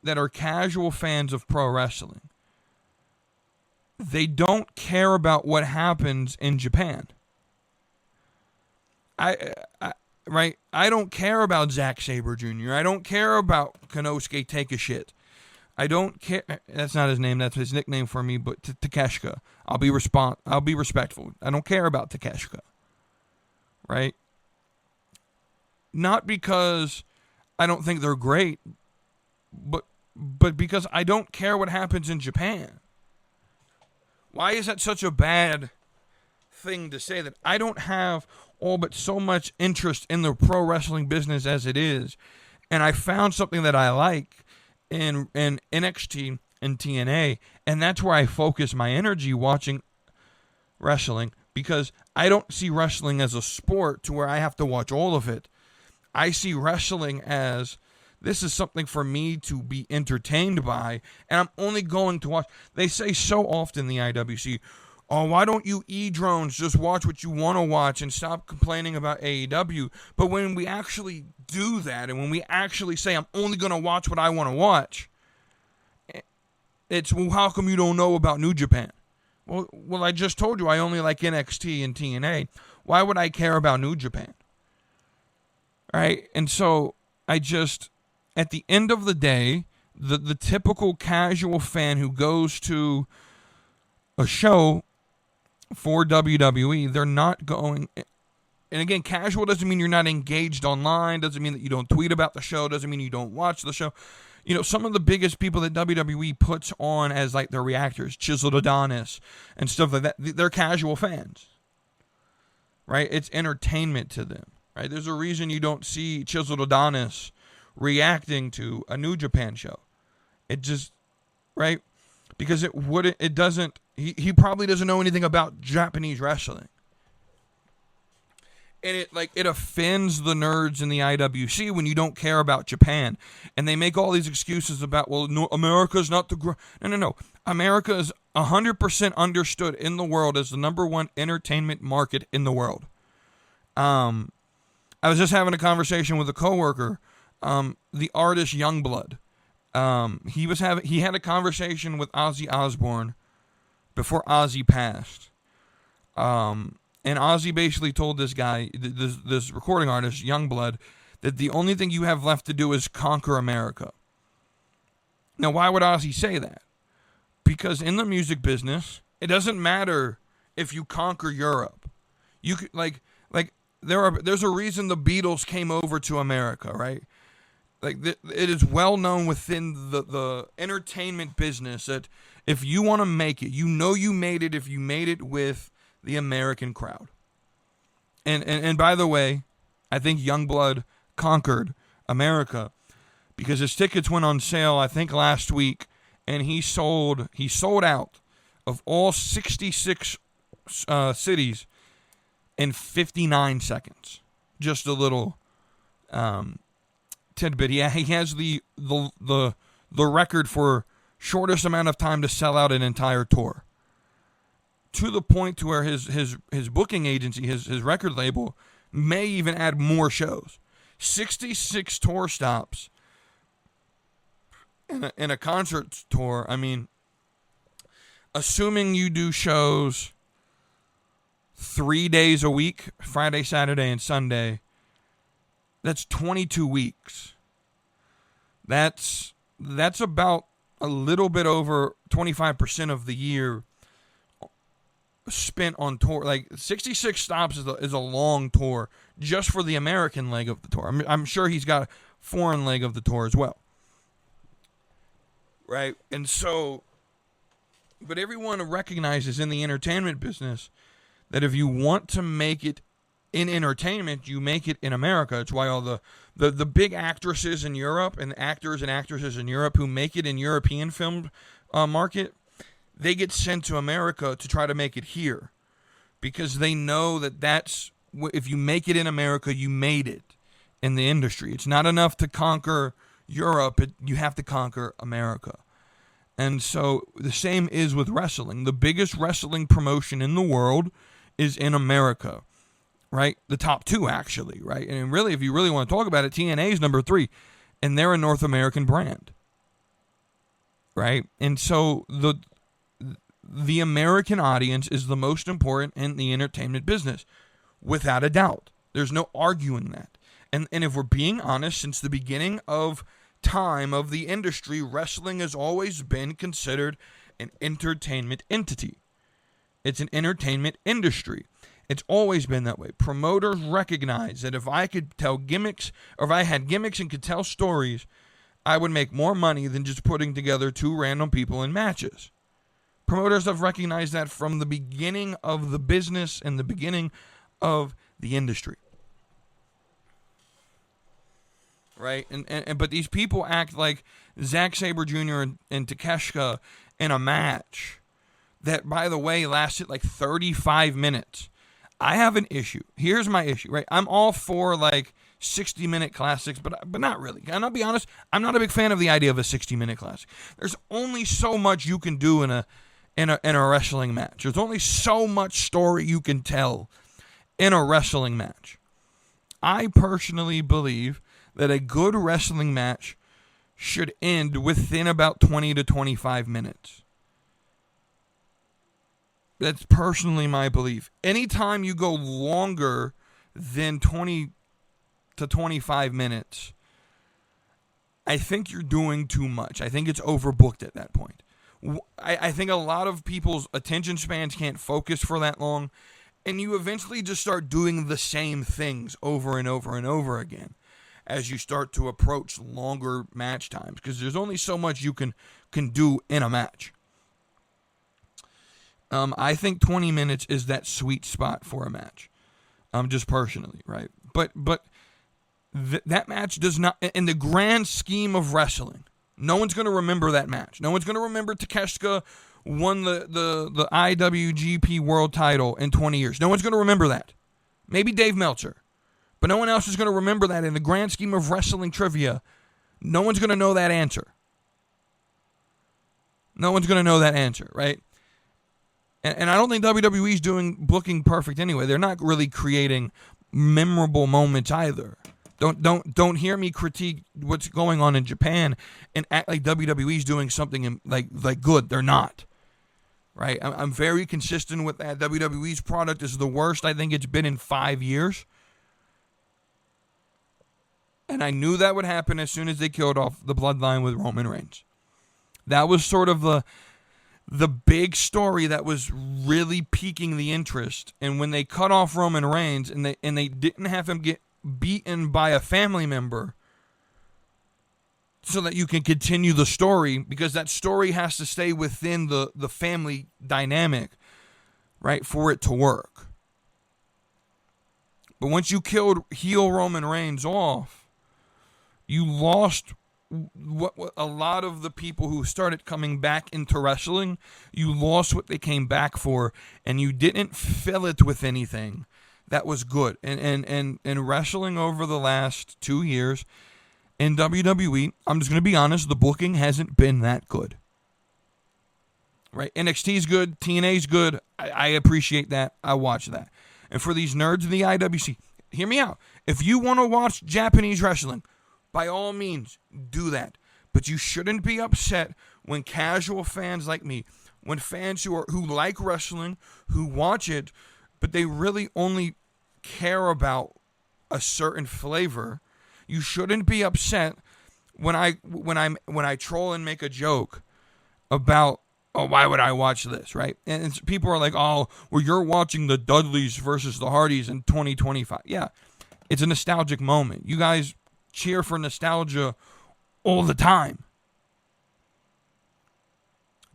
that are casual fans of pro wrestling, they don't care about what happens in Japan. Right? I don't care about Zack Sabre Jr. I don't care about Konosuke Take a Shit. I don't care. That's not his name. That's his nickname for me. But Takeshita. I'll be respectful. I don't care about Takeshita. Right? Not because I don't think they're great, but because I don't care what happens in Japan. Why is that such a bad thing to say, that I don't have all but so much interest in the pro wrestling business as it is, and I found something that I like in NXT and TNA, and that's where I focus my energy watching wrestling, because I don't see wrestling as a sport to where I have to watch all of it. I see wrestling as, this is something for me to be entertained by, and I'm only going to watch. They say so often, the IWC, oh, why don't you E-drones just watch what you want to watch and stop complaining about AEW? But when we actually do that, and when we actually say, I'm only going to watch what I want to watch, it's, well, how come you don't know about New Japan? Well, I just told you I only like NXT and TNA. Why would I care about New Japan? Right? And so I just, at the end of the day, the typical casual fan who goes to a show for WWE, they're not going, and again, casual doesn't mean you're not engaged online, doesn't mean that you don't tweet about the show, doesn't mean you don't watch the show. You know, some of the biggest people that WWE puts on as like their reactors, Chiseled Adonis and stuff like that, they're casual fans, right? It's entertainment to them, right? There's a reason you don't see Chiseled Adonis reacting to a New Japan show. It just, right? Because it doesn't, he probably doesn't know anything about Japanese wrestling. And it offends the nerds in the IWC when you don't care about Japan. And they make all these excuses about, well, no, America's not the... No. America is 100% understood in the world as the number one entertainment market in the world. I was just having a conversation with a coworker, the artist Youngblood. He had a conversation with Ozzy Osbourne before Ozzy passed. And Ozzy basically told this guy, this recording artist, Youngblood, that the only thing you have left to do is conquer America. Now, why would Ozzy say that? Because in the music business, it doesn't matter if you conquer Europe. You could, there's a reason the Beatles came over to America, right? It is well known within the entertainment business that if you want to make it, you know you made it if you made it with the American crowd. And by the way, I think Youngblood conquered America because his tickets went on sale, I think, last week, and he sold out of all 66 cities in 59 seconds. Just a little tidbit. He has the record for shortest amount of time to sell out an entire tour. To the point to where his booking agency, his record label, may even add more shows. 66 tour stops in a concert tour. I mean, assuming you do shows 3 days a week, Friday, Saturday, and Sunday, that's 22 weeks. That's about a little bit over 25% of the year spent on tour. 66 stops is a long tour just for the American leg of the tour. I'm sure he's got a foreign leg of the tour as well, right? And so, but everyone recognizes in the entertainment business that if you want to make it in entertainment, you make it in America. It's why all the big actresses in Europe and actors and actresses in Europe who make it in European film market, they get sent to America to try to make it here because they know that's if you make it in America, you made it in the industry. It's not enough to conquer Europe. You have to conquer America. And so the same is with wrestling. The biggest wrestling promotion in the world is in America, right? The top two, actually, right? And really, if you really want to talk about it, TNA is number 3, and they're a North American brand, right? And so the American audience is the most important in the entertainment business, without a doubt. There's no arguing that. And if we're being honest, since the beginning of time of the industry, wrestling has always been considered an entertainment entity. It's an entertainment industry. It's always been that way. Promoters recognize that if I could tell gimmicks, or if I had gimmicks and could tell stories, I would make more money than just putting together 2 random people in matches. Promoters have recognized that from the beginning of the business and the beginning of the industry. Right? But these people act like Zack Sabre Jr. and Takeshita in a match that, by the way, lasted like 35 minutes. I have an issue. Here's my issue, right? I'm all for like 60-minute classics, but not really. And I'll be honest, I'm not a big fan of the idea of a 60-minute classic. There's only so much you can do in a wrestling match. There's only so much story you can tell in a wrestling match. I personally believe that a good wrestling match should end within about 20 to 25 minutes. That's personally my belief. Anytime you go longer than 20 to 25 minutes, I think you're doing too much. I think it's overbooked at that point. I think a lot of people's attention spans can't focus for that long, and you eventually just start doing the same things over and over and over again as you start to approach longer match times, because there's only so much you can do in a match. I think 20 minutes is that sweet spot for a match, just personally, right? But that match does not, in the grand scheme of wrestling, no one's going to remember that match. No one's going to remember Takeshita won the IWGP World title in 20 years. No one's going to remember that. Maybe Dave Meltzer. But no one else is going to remember that in the grand scheme of wrestling trivia. No one's going to know that answer. No one's going to know that answer, right? And I don't think WWE's booking perfect anyway. They're not really creating memorable moments either. Don't hear me critique what's going on in Japan and act like WWE's doing something like good. They're not. Right? I'm very consistent with that. WWE's product is the worst I think it's been in 5 years. And I knew that would happen as soon as they killed off the Bloodline with Roman Reigns. That was sort of the big story that was really piquing the interest. And when they cut off Roman Reigns and they didn't have him get beaten by a family member so that you can continue the story, because that story has to stay within the family dynamic, right, for it to work. But once you killed heel Roman Reigns off, you lost what a lot of the people who started coming back into wrestling, you lost what they came back for, and you didn't fill it with anything that was good. And wrestling over the last 2 years in WWE, I'm just going to be honest, the booking hasn't been that good. Right? NXT's good, TNA's good. I appreciate that. I watch that. And for these nerds in the IWC, hear me out. If you want to watch Japanese wrestling, by all means, do that. But you shouldn't be upset when casual fans like me, when fans who like wrestling, who watch it, but they really only care about a certain flavor, you shouldn't be upset when I troll and make a joke about, oh, why would I watch this, right? And people are like, oh, well, you're watching the Dudleys versus the Hardys in 2025. Yeah, it's a nostalgic moment. You guys cheer for nostalgia all the time.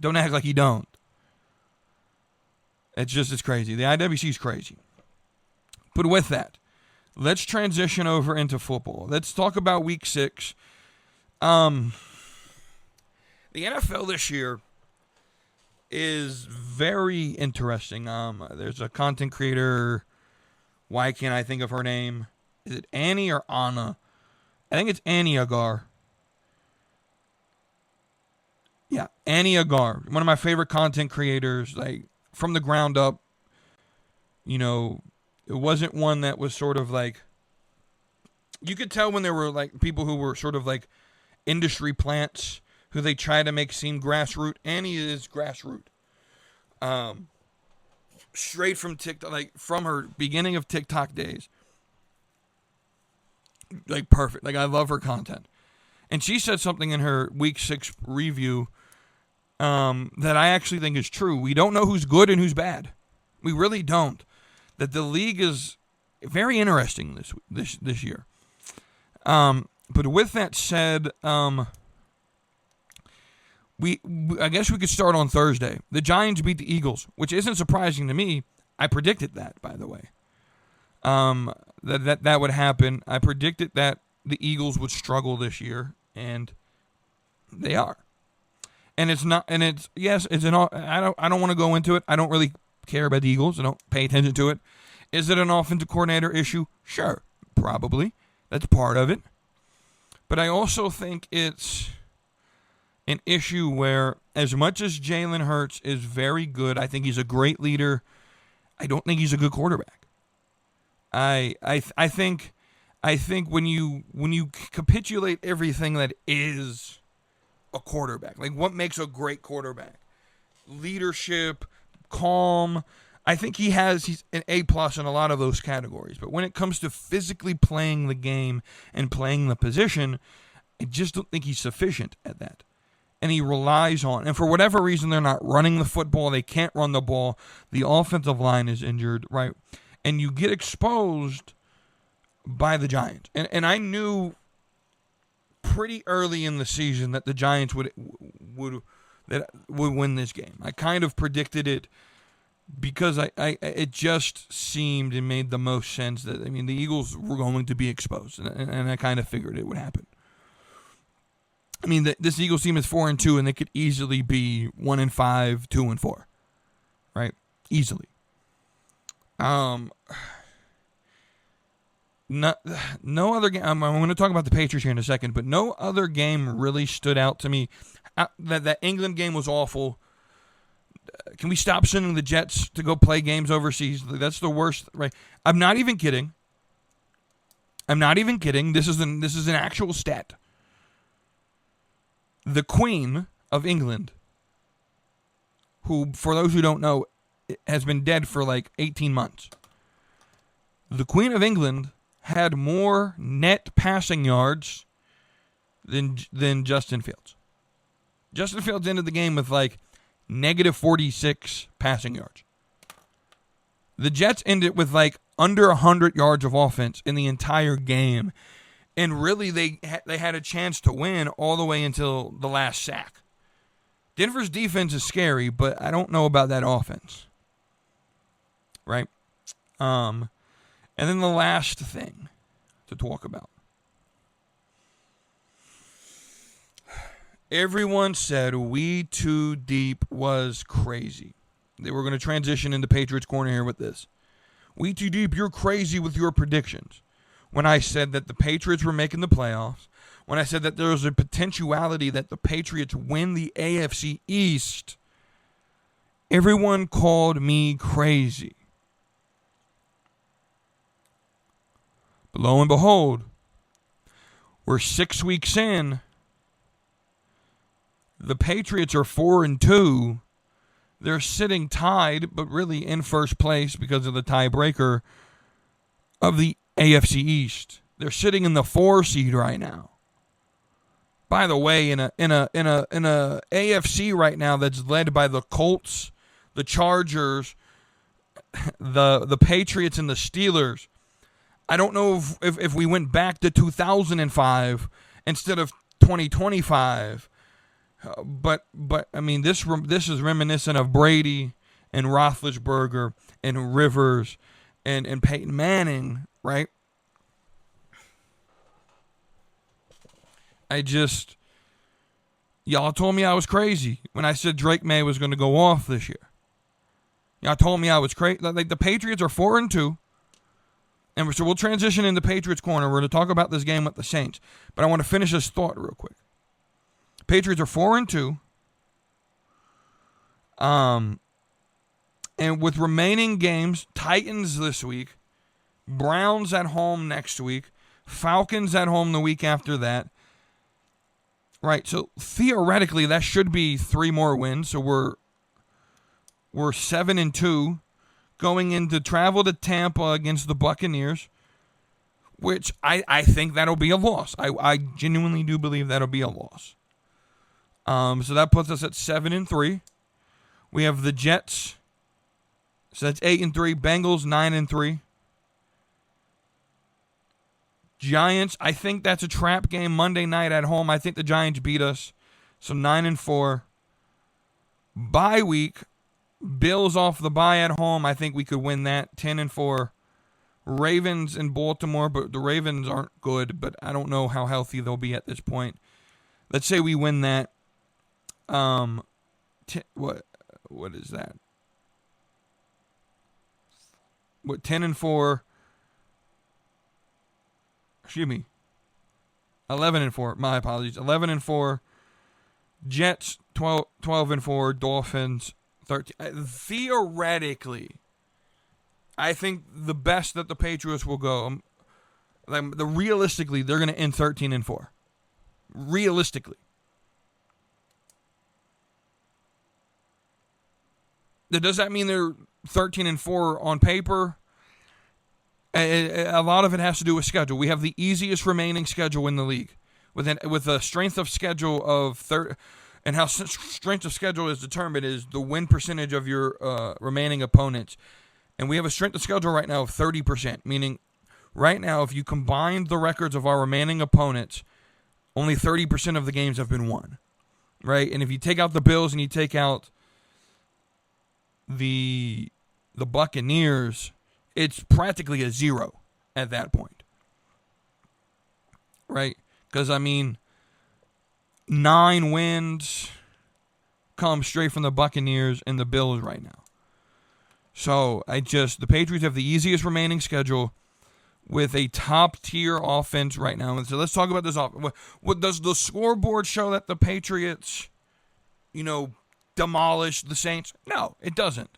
Don't act like you don't. It's crazy. The IWC is crazy. But with that, let's transition over into football. Let's talk about Week 6. The NFL this year is very interesting. There's a content creator. Why can't I think of her name? Is it Annie or Anna? I think it's Annie Agar. Yeah, Annie Agar, one of my favorite content creators, like from the ground up. You know, it wasn't one that was sort of like, you could tell when there were like people who were sort of like industry plants who they try to make seem grassroots. Annie is grassroots. Straight from TikTok, like from her beginning of TikTok days. Like perfect. Like I love her content. And she said something in her week 6 review that I actually think is true. We don't know who's good and who's bad. We really don't. That the league is very interesting this year. But with that said, I guess we could start on Thursday. The Giants beat the Eagles, which isn't surprising to me. I predicted that, by the way. That would happen. I predicted that the Eagles would struggle this year, and they are. And it's not. And it's yes. It's an. I don't want to go into it. I don't really care about the Eagles. I don't pay attention to it. Is it an offensive coordinator issue? Sure, probably. That's part of it. But I also think it's an issue where, as much as Jalen Hurts is very good, I think he's a great leader. I don't think he's a good quarterback. I think when you capitulate everything that is a quarterback, like what makes a great quarterback, leadership, calm. I think he's an A+ in a lot of those categories. But when it comes to physically playing the game and playing the position, I just don't think he's sufficient at that. And he relies on, and for whatever reason, they're not running the football. They can't run the ball. The offensive line is injured, right? And you get exposed by the Giants. And I knew pretty early in the season that the Giants would win this game. I kind of predicted it because it just seemed and made the most sense that, I mean, the Eagles were going to be exposed, and I kind of figured it would happen. I mean, this Eagles team is 4-2, and they could easily be 1-5, 2-4, right? Easily. No other game. I'm going to talk about the Patriots here in a second, but no other game really stood out to me. That England game was awful. Can we stop sending the Jets to go play games overseas? That's the worst, right? I'm not even kidding. This is an actual stat. The Queen of England, who, for those who don't know, has been dead for like 18 months. The Queen of England had more net passing yards than Justin Fields. Justin Fields ended the game with like negative 46 passing yards. The Jets ended with like under 100 yards of offense in the entire game. And really, they had a chance to win all the way until the last sack. Denver's defense is scary, but I don't know about that offense. Right? And then the last thing to talk about. Everyone said WETOODEEP was crazy. They were going to transition into Patriots Corner here with this. WETOODEEP, you're crazy with your predictions. When I said that the Patriots were making the playoffs, when I said that there was a potentiality that the Patriots win the AFC East, everyone called me crazy. But lo and behold, we're 6 weeks in. The Patriots are 4-2. They're sitting tied, but really in first place because of the tiebreaker of the AFC East. They're sitting in the 4 seed right now. By the way, in a AFC right now that's led by the Colts, the Chargers, the Patriots, and the Steelers. I don't know if we went back to 2005 instead of 2025. But I mean, this is reminiscent of Brady and Roethlisberger and Rivers and Peyton Manning, right? Y'all told me I was crazy when I said Drake May was going to go off this year. Y'all told me I was crazy. Like, the Patriots are 4-2. And so we'll transition into Patriots Corner. We're going to talk about this game with the Saints. But I want to finish this thought real quick. Patriots are 4-2. And with remaining games, Titans this week, Browns at home next week, Falcons at home the week after that. Right, so theoretically that should be 3 more wins. So we're 7-2 going into travel to Tampa against the Buccaneers, which I think that'll be a loss. I genuinely do believe that'll be a loss. So that puts us at 7-3. We have the Jets. So that's 8-3. Bengals 9-3. Giants, I think that's a trap game Monday night at home. I think the Giants beat us. So 9-4. Bye week. Bills off the bye at home. I think we could win that. 10-4. Ravens in Baltimore, but the Ravens aren't good, but I don't know how healthy they'll be at this point. Let's say we win that. What is that? What, 10-4? Excuse me. 11-4. My apologies. 11-4. Jets 12-4. Dolphins 13. Theoretically, I think the best that the Patriots will go. Realistically, they're going to end 13-4. Realistically. Does that mean they're 13-4 on paper? A lot of it has to do with schedule. We have the easiest remaining schedule in the league, with a strength of schedule of and how strength of schedule is determined is the win percentage of your remaining opponents, and we have a strength of schedule right now of 30%. Meaning, right now, if you combine the records of our remaining opponents, only 30% of the games have been won, right? And if you take out the Bills and you take out the Buccaneers, it's practically a 0 at that point, right? Because, 9 wins come straight from the Buccaneers and the Bills right now. So, the Patriots have the easiest remaining schedule with a top-tier offense right now. And so, let's talk about this offense. What does the scoreboard show that the Patriots, demolished the Saints? No, it doesn't.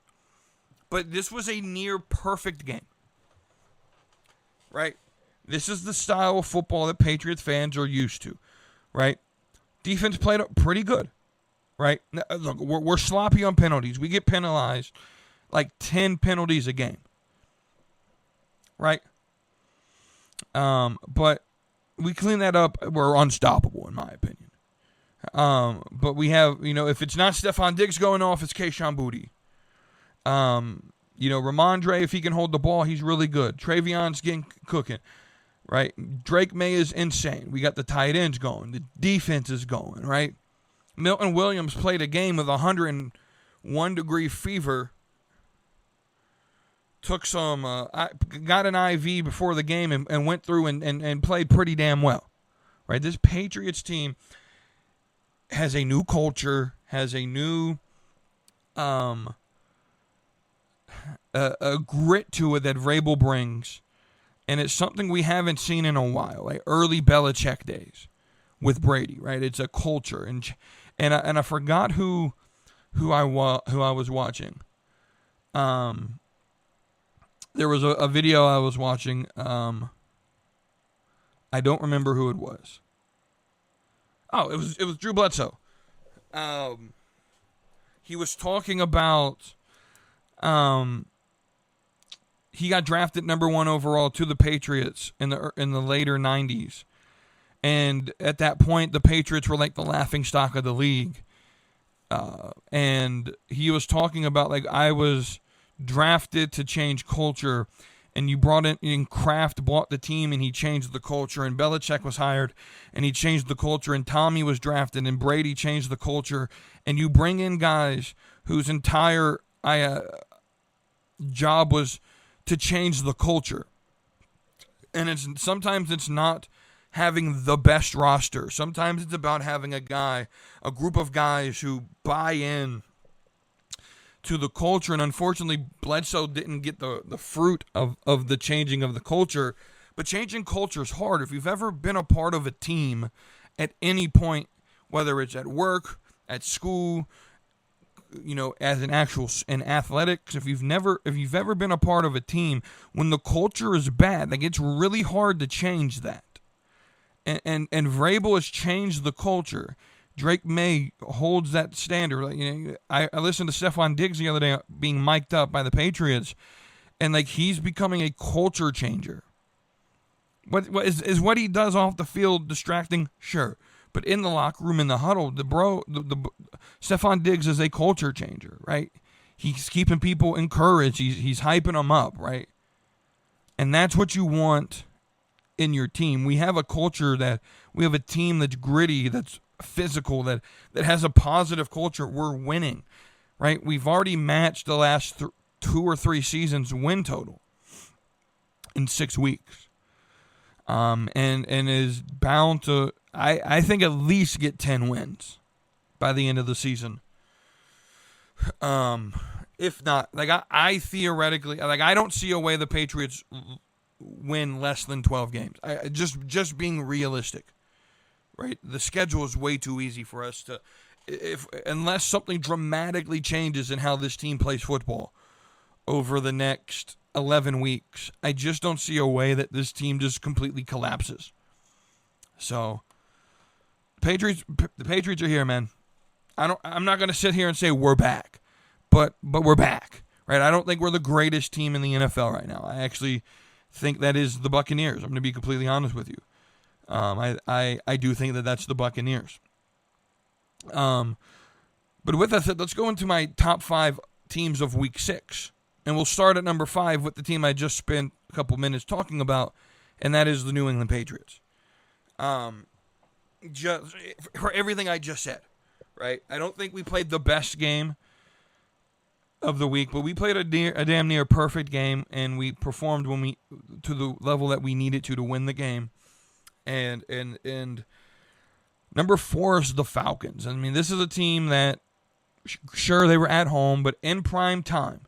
But this was a near perfect game, right? This is the style of football that Patriots fans are used to, right? Defense played up pretty good, right? Now, look, we're sloppy on penalties. We get penalized like 10 penalties a game, right? But we clean that up. We're unstoppable, in my opinion. But we have, if it's not Stephon Diggs going off, it's Kayshon Boutte. Ramondre, if he can hold the ball, he's really good. Trayvon's cooking, right? Drake May is insane. We got the tight ends going. The defense is going, right? Milton Williams played a game with 101-degree fever. Took some, got an IV before the game and went through and played pretty damn well, right? This Patriots team has a new culture, has a new, a grit to it that Vrabel brings, and it's something we haven't seen in a while, like early Belichick days with Brady, right? It's a culture, and I forgot who I was watching. There was a video I was watching. I don't remember who it was. Oh, it was Drew Bledsoe. He was talking about. He got drafted number 1 overall to the Patriots in the later 90s. And at that point, the Patriots were like the laughingstock of the league. And he was talking about, I was drafted to change culture, and you brought in Kraft bought the team, and he changed the culture, and Belichick was hired, and he changed the culture, and Tommy was drafted, and Brady changed the culture, and you bring in guys whose entire job was to change the culture. And sometimes it's not having the best roster. Sometimes it's about having a group of guys who buy in to the culture. And unfortunately, Bledsoe didn't get the fruit of the changing of the culture. But changing culture is hard. If you've ever been a part of a team at any point, whether it's at work, at school, as in athletics, if you've ever been a part of a team, when the culture is bad, like, it's really hard to change that. And Vrabel has changed the culture. Drake May holds that standard. Like, I listened to Stephon Diggs the other day being mic'd up by the Patriots, and like, he's becoming a culture changer. What is what he does off the field distracting? Sure. But in the locker room, in the huddle, the Stephon Diggs is a culture changer, right? He's keeping people encouraged. He's hyping them up, right? And that's what you want in your team. We have a culture we have a team that's gritty, that's physical, that has a positive culture. We're winning, right? We've already matched the last 2 or 3 seasons win total in 6 weeks. And is bound to, I think, at least get 10 wins by the end of the season. If not, like, I theoretically, like, I don't see a way the Patriots win less than 12 games. Just being realistic, right? The schedule is way too easy for us to, unless something dramatically changes in how this team plays football over the next 11 weeks, I just don't see a way that this team just completely collapses. So, the Patriots are here, man. I'm not going to sit here and say we're back, but we're back, right? I don't think we're the greatest team in the NFL right now. I actually think that is the Buccaneers. I'm going to be completely honest with you. I do think that that's the Buccaneers. But with that said, let's go into my top 5 teams of Week 6. And we'll start at number 5 with the team I just spent a couple minutes talking about, and that is the New England Patriots. Just for everything I just said, right? I don't think we played the best game of the week, but we played a damn near perfect game, and we performed to the level that we needed to win the game. And number 4 is the Falcons. I mean, this is a team that, sure, they were at home, but in prime time.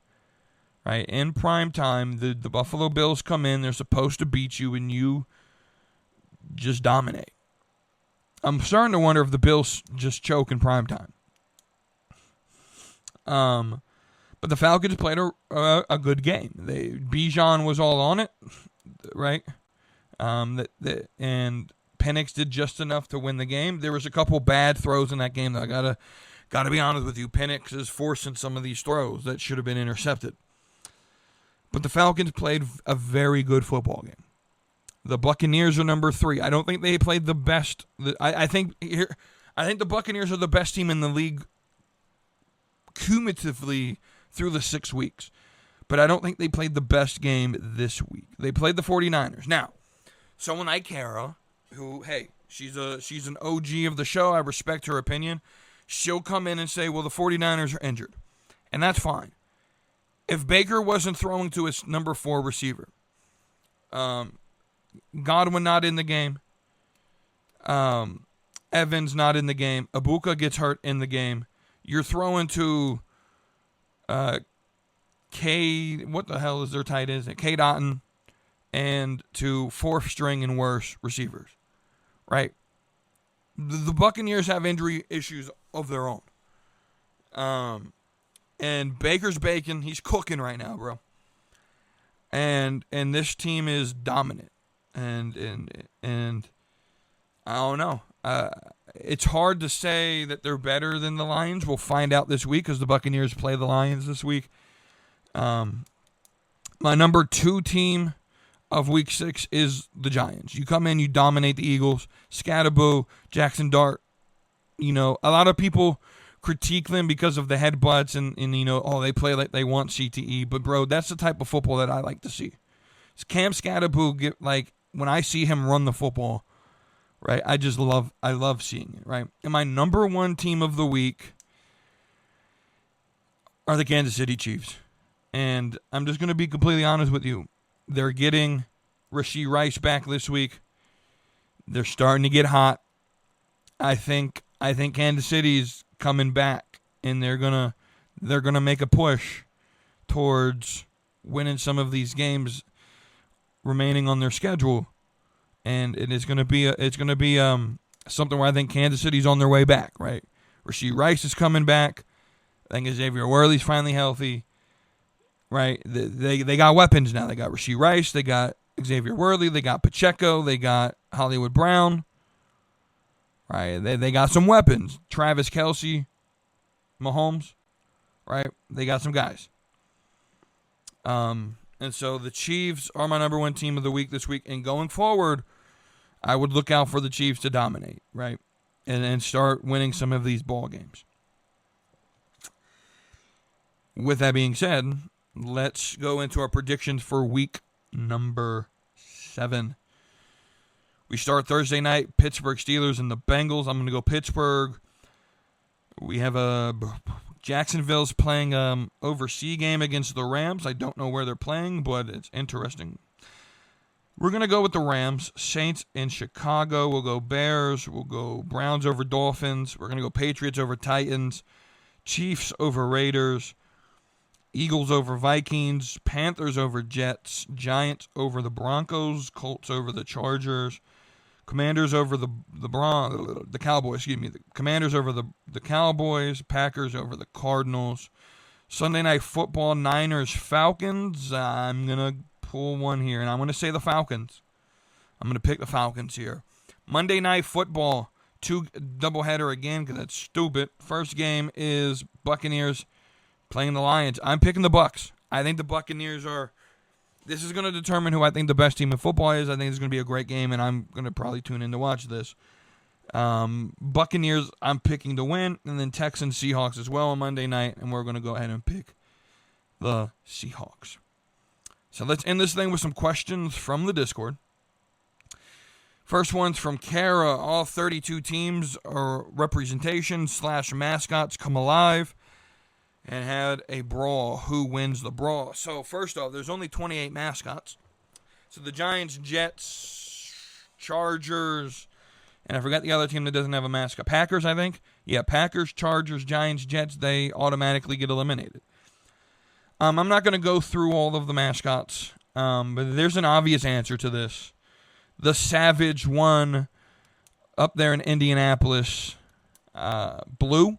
Right, in prime time, the Buffalo Bills come in. They're supposed to beat you, and you just dominate. I'm starting to wonder if the Bills just choke in prime time. But the Falcons played a good game. Bijan was all on it, right? And Penix did just enough to win the game. There was a couple bad throws in that game, though. I gotta be honest with you. Penix is forcing some of these throws that should have been intercepted. But the Falcons played a very good football game. The Buccaneers are number 3. I don't think they played the best. I think the Buccaneers are the best team in the league cumulatively through the 6 weeks. But I don't think they played the best game this week. They played the 49ers. Now, someone like Kara, who, hey, she's an OG of the show. I respect her opinion. She'll come in and say, well, the 49ers are injured. And that's fine. If Baker wasn't throwing to his number 4 receiver, Godwin not in the game, Evans not in the game, Ibuka gets hurt in the game, you're throwing to what the hell is their tight end? Is it K. Dotton, and to 4th string and worse receivers, right? The Buccaneers have injury issues of their own. And Baker's baking. He's cooking right now, bro. And this team is dominant. And I don't know. It's hard to say that they're better than the Lions. We'll find out this week because the Buccaneers play the Lions this week. My number 2 team of Week 6 is the Giants. You come in, you dominate the Eagles. Scatterboo, Jackson Dart. A lot of people critique them because of the headbutts and they play like they want CTE. But, bro, that's the type of football that I like to see. Cam Scatterboo, when I see him run the football, right, I love seeing it, right? And my number 1 team of the week are the Kansas City Chiefs. And I'm just going to be completely honest with you. They're getting Rashee Rice back this week. They're starting to get hot. I think Kansas City's coming back, and they're gonna make a push towards winning some of these games remaining on their schedule, and it's gonna be something where I think Kansas City's on their way back. Right, Rashee Rice is coming back. I think Xavier Worthy's finally healthy. Right? They got weapons now. They got Rashee Rice. They got Xavier Worthy. They got Pacheco. They got Hollywood Brown. Right? They got some weapons. Travis Kelce, Mahomes. Right? They got some guys. And so the Chiefs are my number one team of the week this week. And going forward, I would look out for the Chiefs to dominate, right? And start winning some of these ball games. With that being said, let's go into our predictions for week number 7. We start Thursday night, Pittsburgh Steelers and the Bengals. I'm going to go Pittsburgh. We have Jacksonville's playing overseas game against the Rams. I don't know where they're playing, but it's interesting. We're going to go with the Rams. Saints in Chicago. We'll go Bears. We'll go Browns over Dolphins. We're going to go Patriots over Titans. Chiefs over Raiders. Eagles over Vikings. Panthers over Jets. Giants over the Broncos. Colts over the Chargers. Commanders over the Cowboys. The Commanders over the Cowboys. Packers over the Cardinals. Sunday Night Football, Niners, Falcons. I'm going to pull one here, and I'm going to say the Falcons. I'm going to pick the Falcons here. Monday Night Football, 2 doubleheader again because that's stupid. First game is Buccaneers playing the Lions. I'm picking the Bucs. I think the Buccaneers are... This is going to determine who I think the best team in football is. I think it's going to be a great game, and I'm going to probably tune in to watch this. Buccaneers, I'm picking to win, and then Texans, Seahawks as well on Monday night, and we're going to go ahead and pick the Seahawks. So let's end this thing with some questions from the Discord. First one's from Kara. All 32 teams or representation / mascots come alive and had a brawl. Who wins the brawl? So first off, there's only 28 mascots. So the Giants, Jets, Chargers, and I forgot the other team that doesn't have a mascot. Packers, I think. Yeah, Packers, Chargers, Giants, Jets, they automatically get eliminated. I'm not going to go through all of the mascots, but there's an obvious answer to this. The Savage won up there in Indianapolis. Blue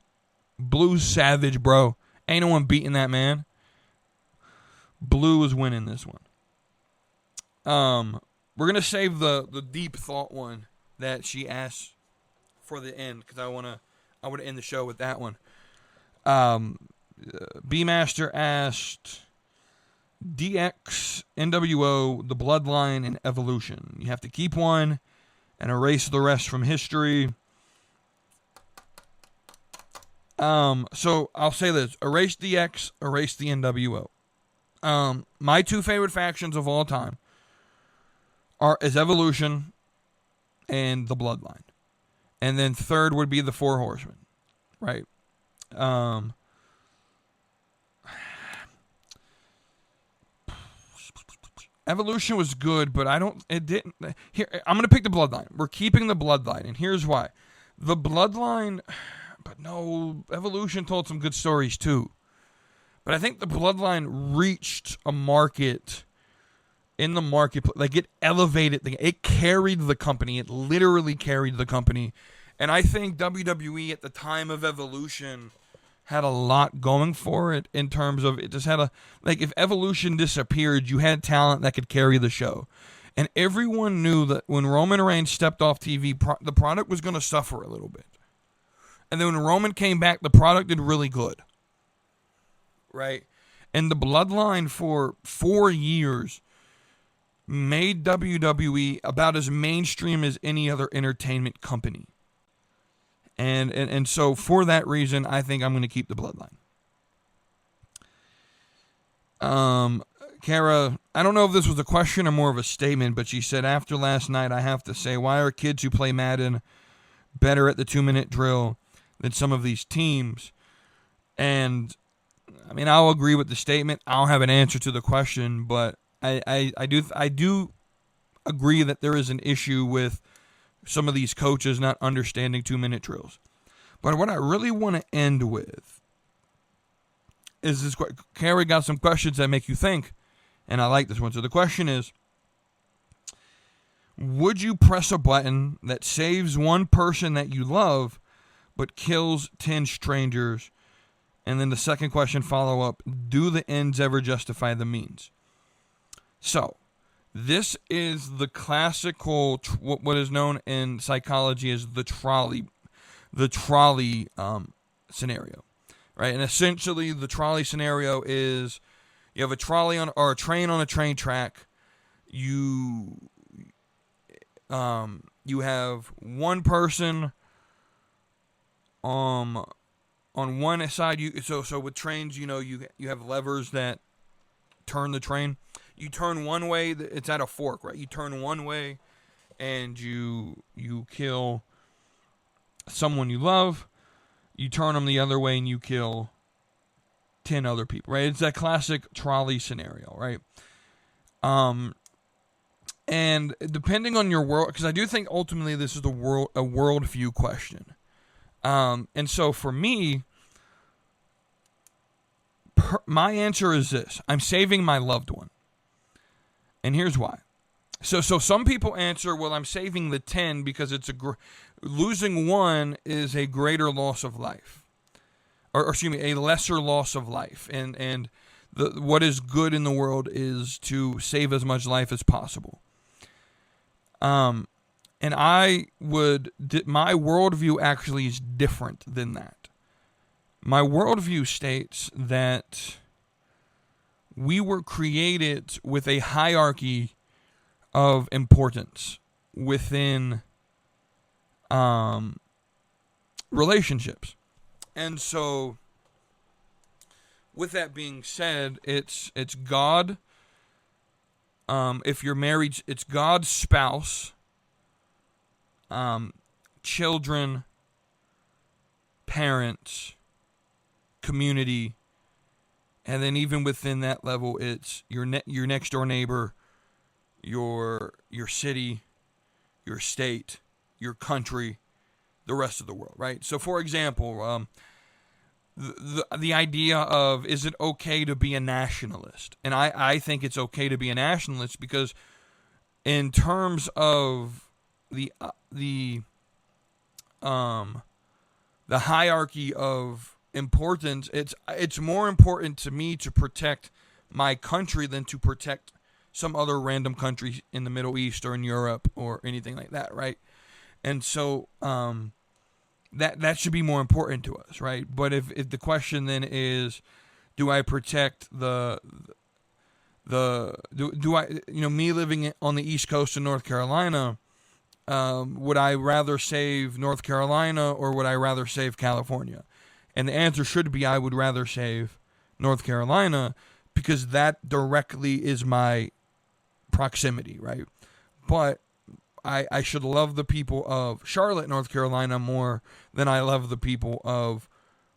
Savage, bro. Ain't no one beating that man. Blue is winning this one. We're going to save the deep thought one that she asked for the end because I want to end the show with that one. B-Master asked DX, NWO, the Bloodline and Evolution. You have to keep one and erase the rest from history. So I'll say this. Erase DX, erase the NWO. My 2 favorite factions of all time is Evolution and the Bloodline. And then third would be the 4 Horsemen. Right? Evolution was good, but it didn't. Here, I'm going to pick the Bloodline. We're keeping the Bloodline, and here's why. The Bloodline, but no, Evolution told some good stories too. But I think the Bloodline reached a market in the marketplace. Like, it elevated, it carried the company. It literally carried the company. And I think WWE at the time of Evolution had a lot going for it in terms of it just had if Evolution disappeared, you had talent that could carry the show. And everyone knew that when Roman Reigns stepped off TV, the product was going to suffer a little bit. And then when Roman came back, the product did really good. Right? And the Bloodline for 4 years made WWE about as mainstream as any other entertainment company. And so for that reason, I think I'm going to keep the Bloodline. Kara, I don't know if this was a question or more of a statement, but she said, after last night, I have to say, why are kids who play Madden better at the 2-minute drill than some of these teams? And, I mean, I'll agree with the statement. I don't have an answer to the question, but I do agree that there is an issue with some of these coaches not understanding 2-minute drills. But what I really want to end with is this. Carrie got some questions that make you think, and I like this one. So the question is, would you press a button that saves one person that you love but kills 10 strangers And then the second question follow up, do the ends ever justify the means? So, this is the classical, what is known in psychology as the trolley scenario, right? And essentially, the trolley scenario is you have a trolley or a train on a train track. You have one person on one side. So with trains, you have levers that turn the train. You turn one way, it's at a fork, right? You turn one way and you kill someone you love. You turn them the other way and you kill 10 other people, right? It's that classic trolley scenario, right? And depending on your world, because I do think ultimately this is a worldview question. And so for me, my answer is this. I'm saving my loved one. And here's why. So some people answer, well, I'm saving the 10 because it's losing one is a greater loss of life. Or excuse me, a lesser loss of life. And what is good in the world is to save as much life as possible. And my worldview actually is different than that. My worldview states that we were created with a hierarchy of importance within relationships. And so, with that being said, it's God. If you're married, it's God's spouse, children, parents, community, and then even within that level, it's your next door neighbor, your city, your state, your country, the rest of the world, right? So, for example, the idea of, is it okay to be a nationalist? And I think it's okay to be a nationalist because in terms of the hierarchy of importance, it's more important to me to protect my country than to protect some other random country in the Middle East or in Europe or anything like that, right? And so that should be more important to us, right? But if the question then is, do I protect do I me living on the East Coast of North Carolina, would I rather save North Carolina or would I rather save California? And the answer should be I would rather save North Carolina because that directly is my proximity, right? But I should love the people of Charlotte, North Carolina more than I love the people of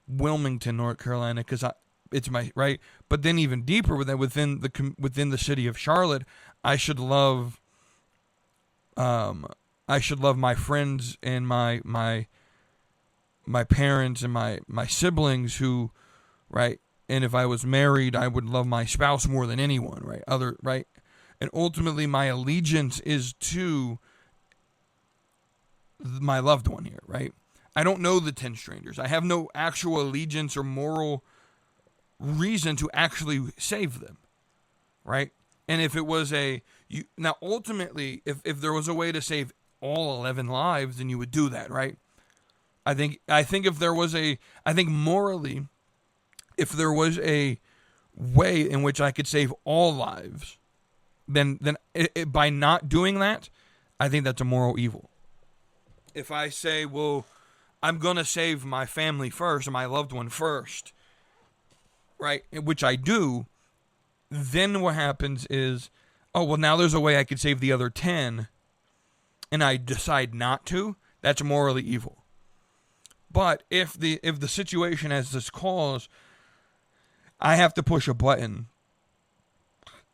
Wilmington, North Carolina, because it's my, right? But then even deeper within the city of Charlotte, I should love my friends and my parents and my siblings who, right? And if I was married, I would love my spouse more than anyone, right? Right? And ultimately, my allegiance is to my loved one here, right? I don't know the 10 strangers. I have no actual allegiance or moral reason to actually save them, right? And if it was now ultimately, if there was a way to save all 11 lives, then you would do that, right? I think if there was morally, if there was a way in which I could save all lives, then by not doing that, I think that's a moral evil. If I say, well, I'm going to save my family first, or my loved one first, right, which I do, then what happens is, oh, well, now there's a way I could save the other 10, and I decide not to, that's morally evil. But if the situation has this cause, I have to push a button,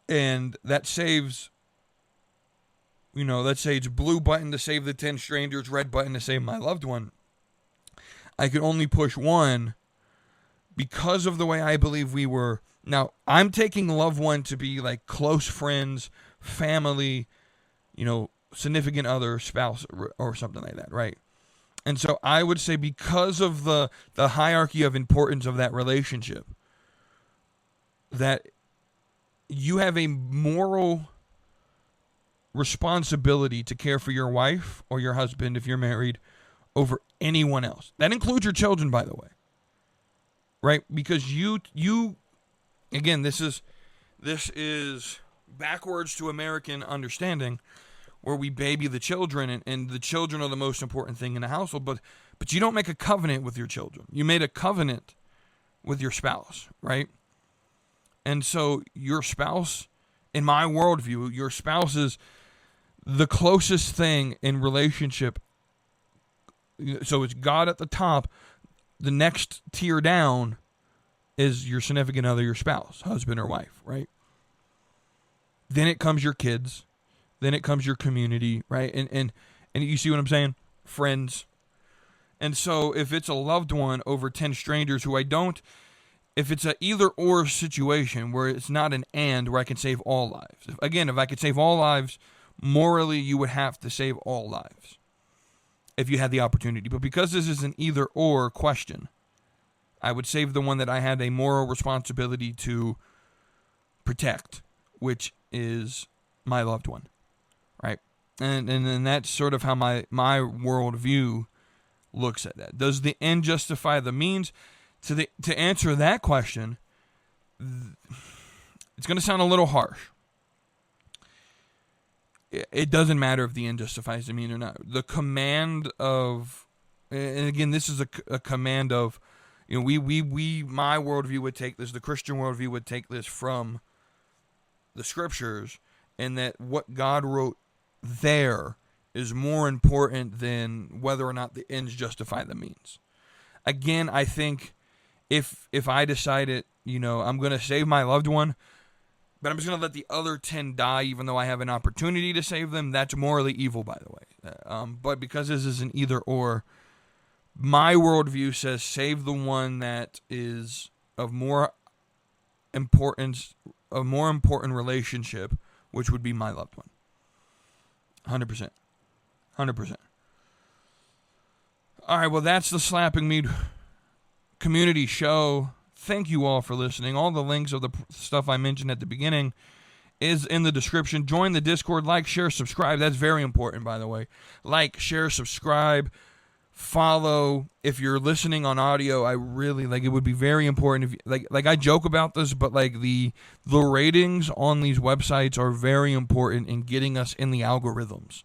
and that saves, let's say it's blue button to save the 10 strangers, red button to save my loved one. I could only push one because of the way I believe we were. Now, I'm taking loved one to be like close friends, family, significant other, spouse, or something like that, right? And so I would say, because of the hierarchy of importance of that relationship, that you have a moral responsibility to care for your wife or your husband, if you're married, over anyone else. That includes your children, by the way. Right? Because you again, this is backwards to American understanding, where we baby the children, and the children are the most important thing in the household, but you don't make a covenant with your children. You made a covenant with your spouse, right? And so your spouse, in my worldview, your spouse is the closest thing in relationship. So it's God at the top. The next tier down is your significant other, your spouse, husband or wife, right? Then it comes your kids. Then it comes your community, right? And you see what I'm saying? Friends. And so if it's a loved one over 10 strangers who if it's a either or situation where it's not an and, where I can save all lives. If I could save all lives, morally you would have to save all lives if you had the opportunity. But because this is an either or question, I would save the one that I had a moral responsibility to protect, which is my loved one. Right? And that's sort of how my worldview looks at that. Does the end justify the means? To answer that question, it's going to sound a little harsh. It doesn't matter if the end justifies the means or not. The command of, and again, this is a command of, my worldview would take this, the Christian worldview would take this from the scriptures, and that what God wrote there is more important than whether or not the ends justify the means. Again, I think if I decided, I'm going to save my loved one, but I'm just going to let the other 10 die even though I have an opportunity to save them, that's morally evil, by the way. But because this is an either or, my worldview says save the one that is of more importance, a more important relationship, which would be my loved one. 100%. 100%. All right, well, that's the Slapping Meat community show. Thank you all for listening. All the links of the stuff I mentioned at the beginning is in the description. Join the Discord. Like, share, subscribe. That's very important, by the way. Like, share, subscribe, follow. If you're listening on audio, I really it would be very important. If you, like I joke about this, but the ratings on these websites are very important in getting us in the algorithms.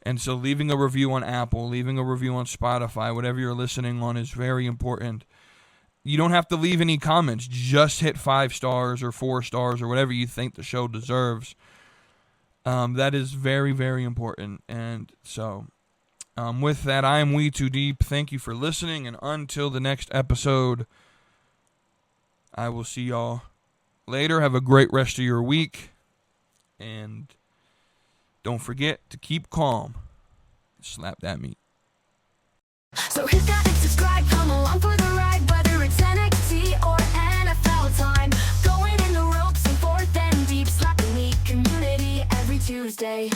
And so leaving a review on Apple, leaving a review on Spotify, whatever you're listening on, is very important. You don't have to leave any comments. Just hit 5 stars or 4 stars or whatever you think the show deserves. That is very, very important. And so with that, I am WETOODEEP. Thank you for listening. And until the next episode, I will see y'all later. Have a great rest of your week. And don't forget to keep calm. Slap that meat. So hit that and subscribe, come along for the ride, whether it's NXT or NFL time. Going in the ropes and forth and deep, slapping meat community every Tuesday.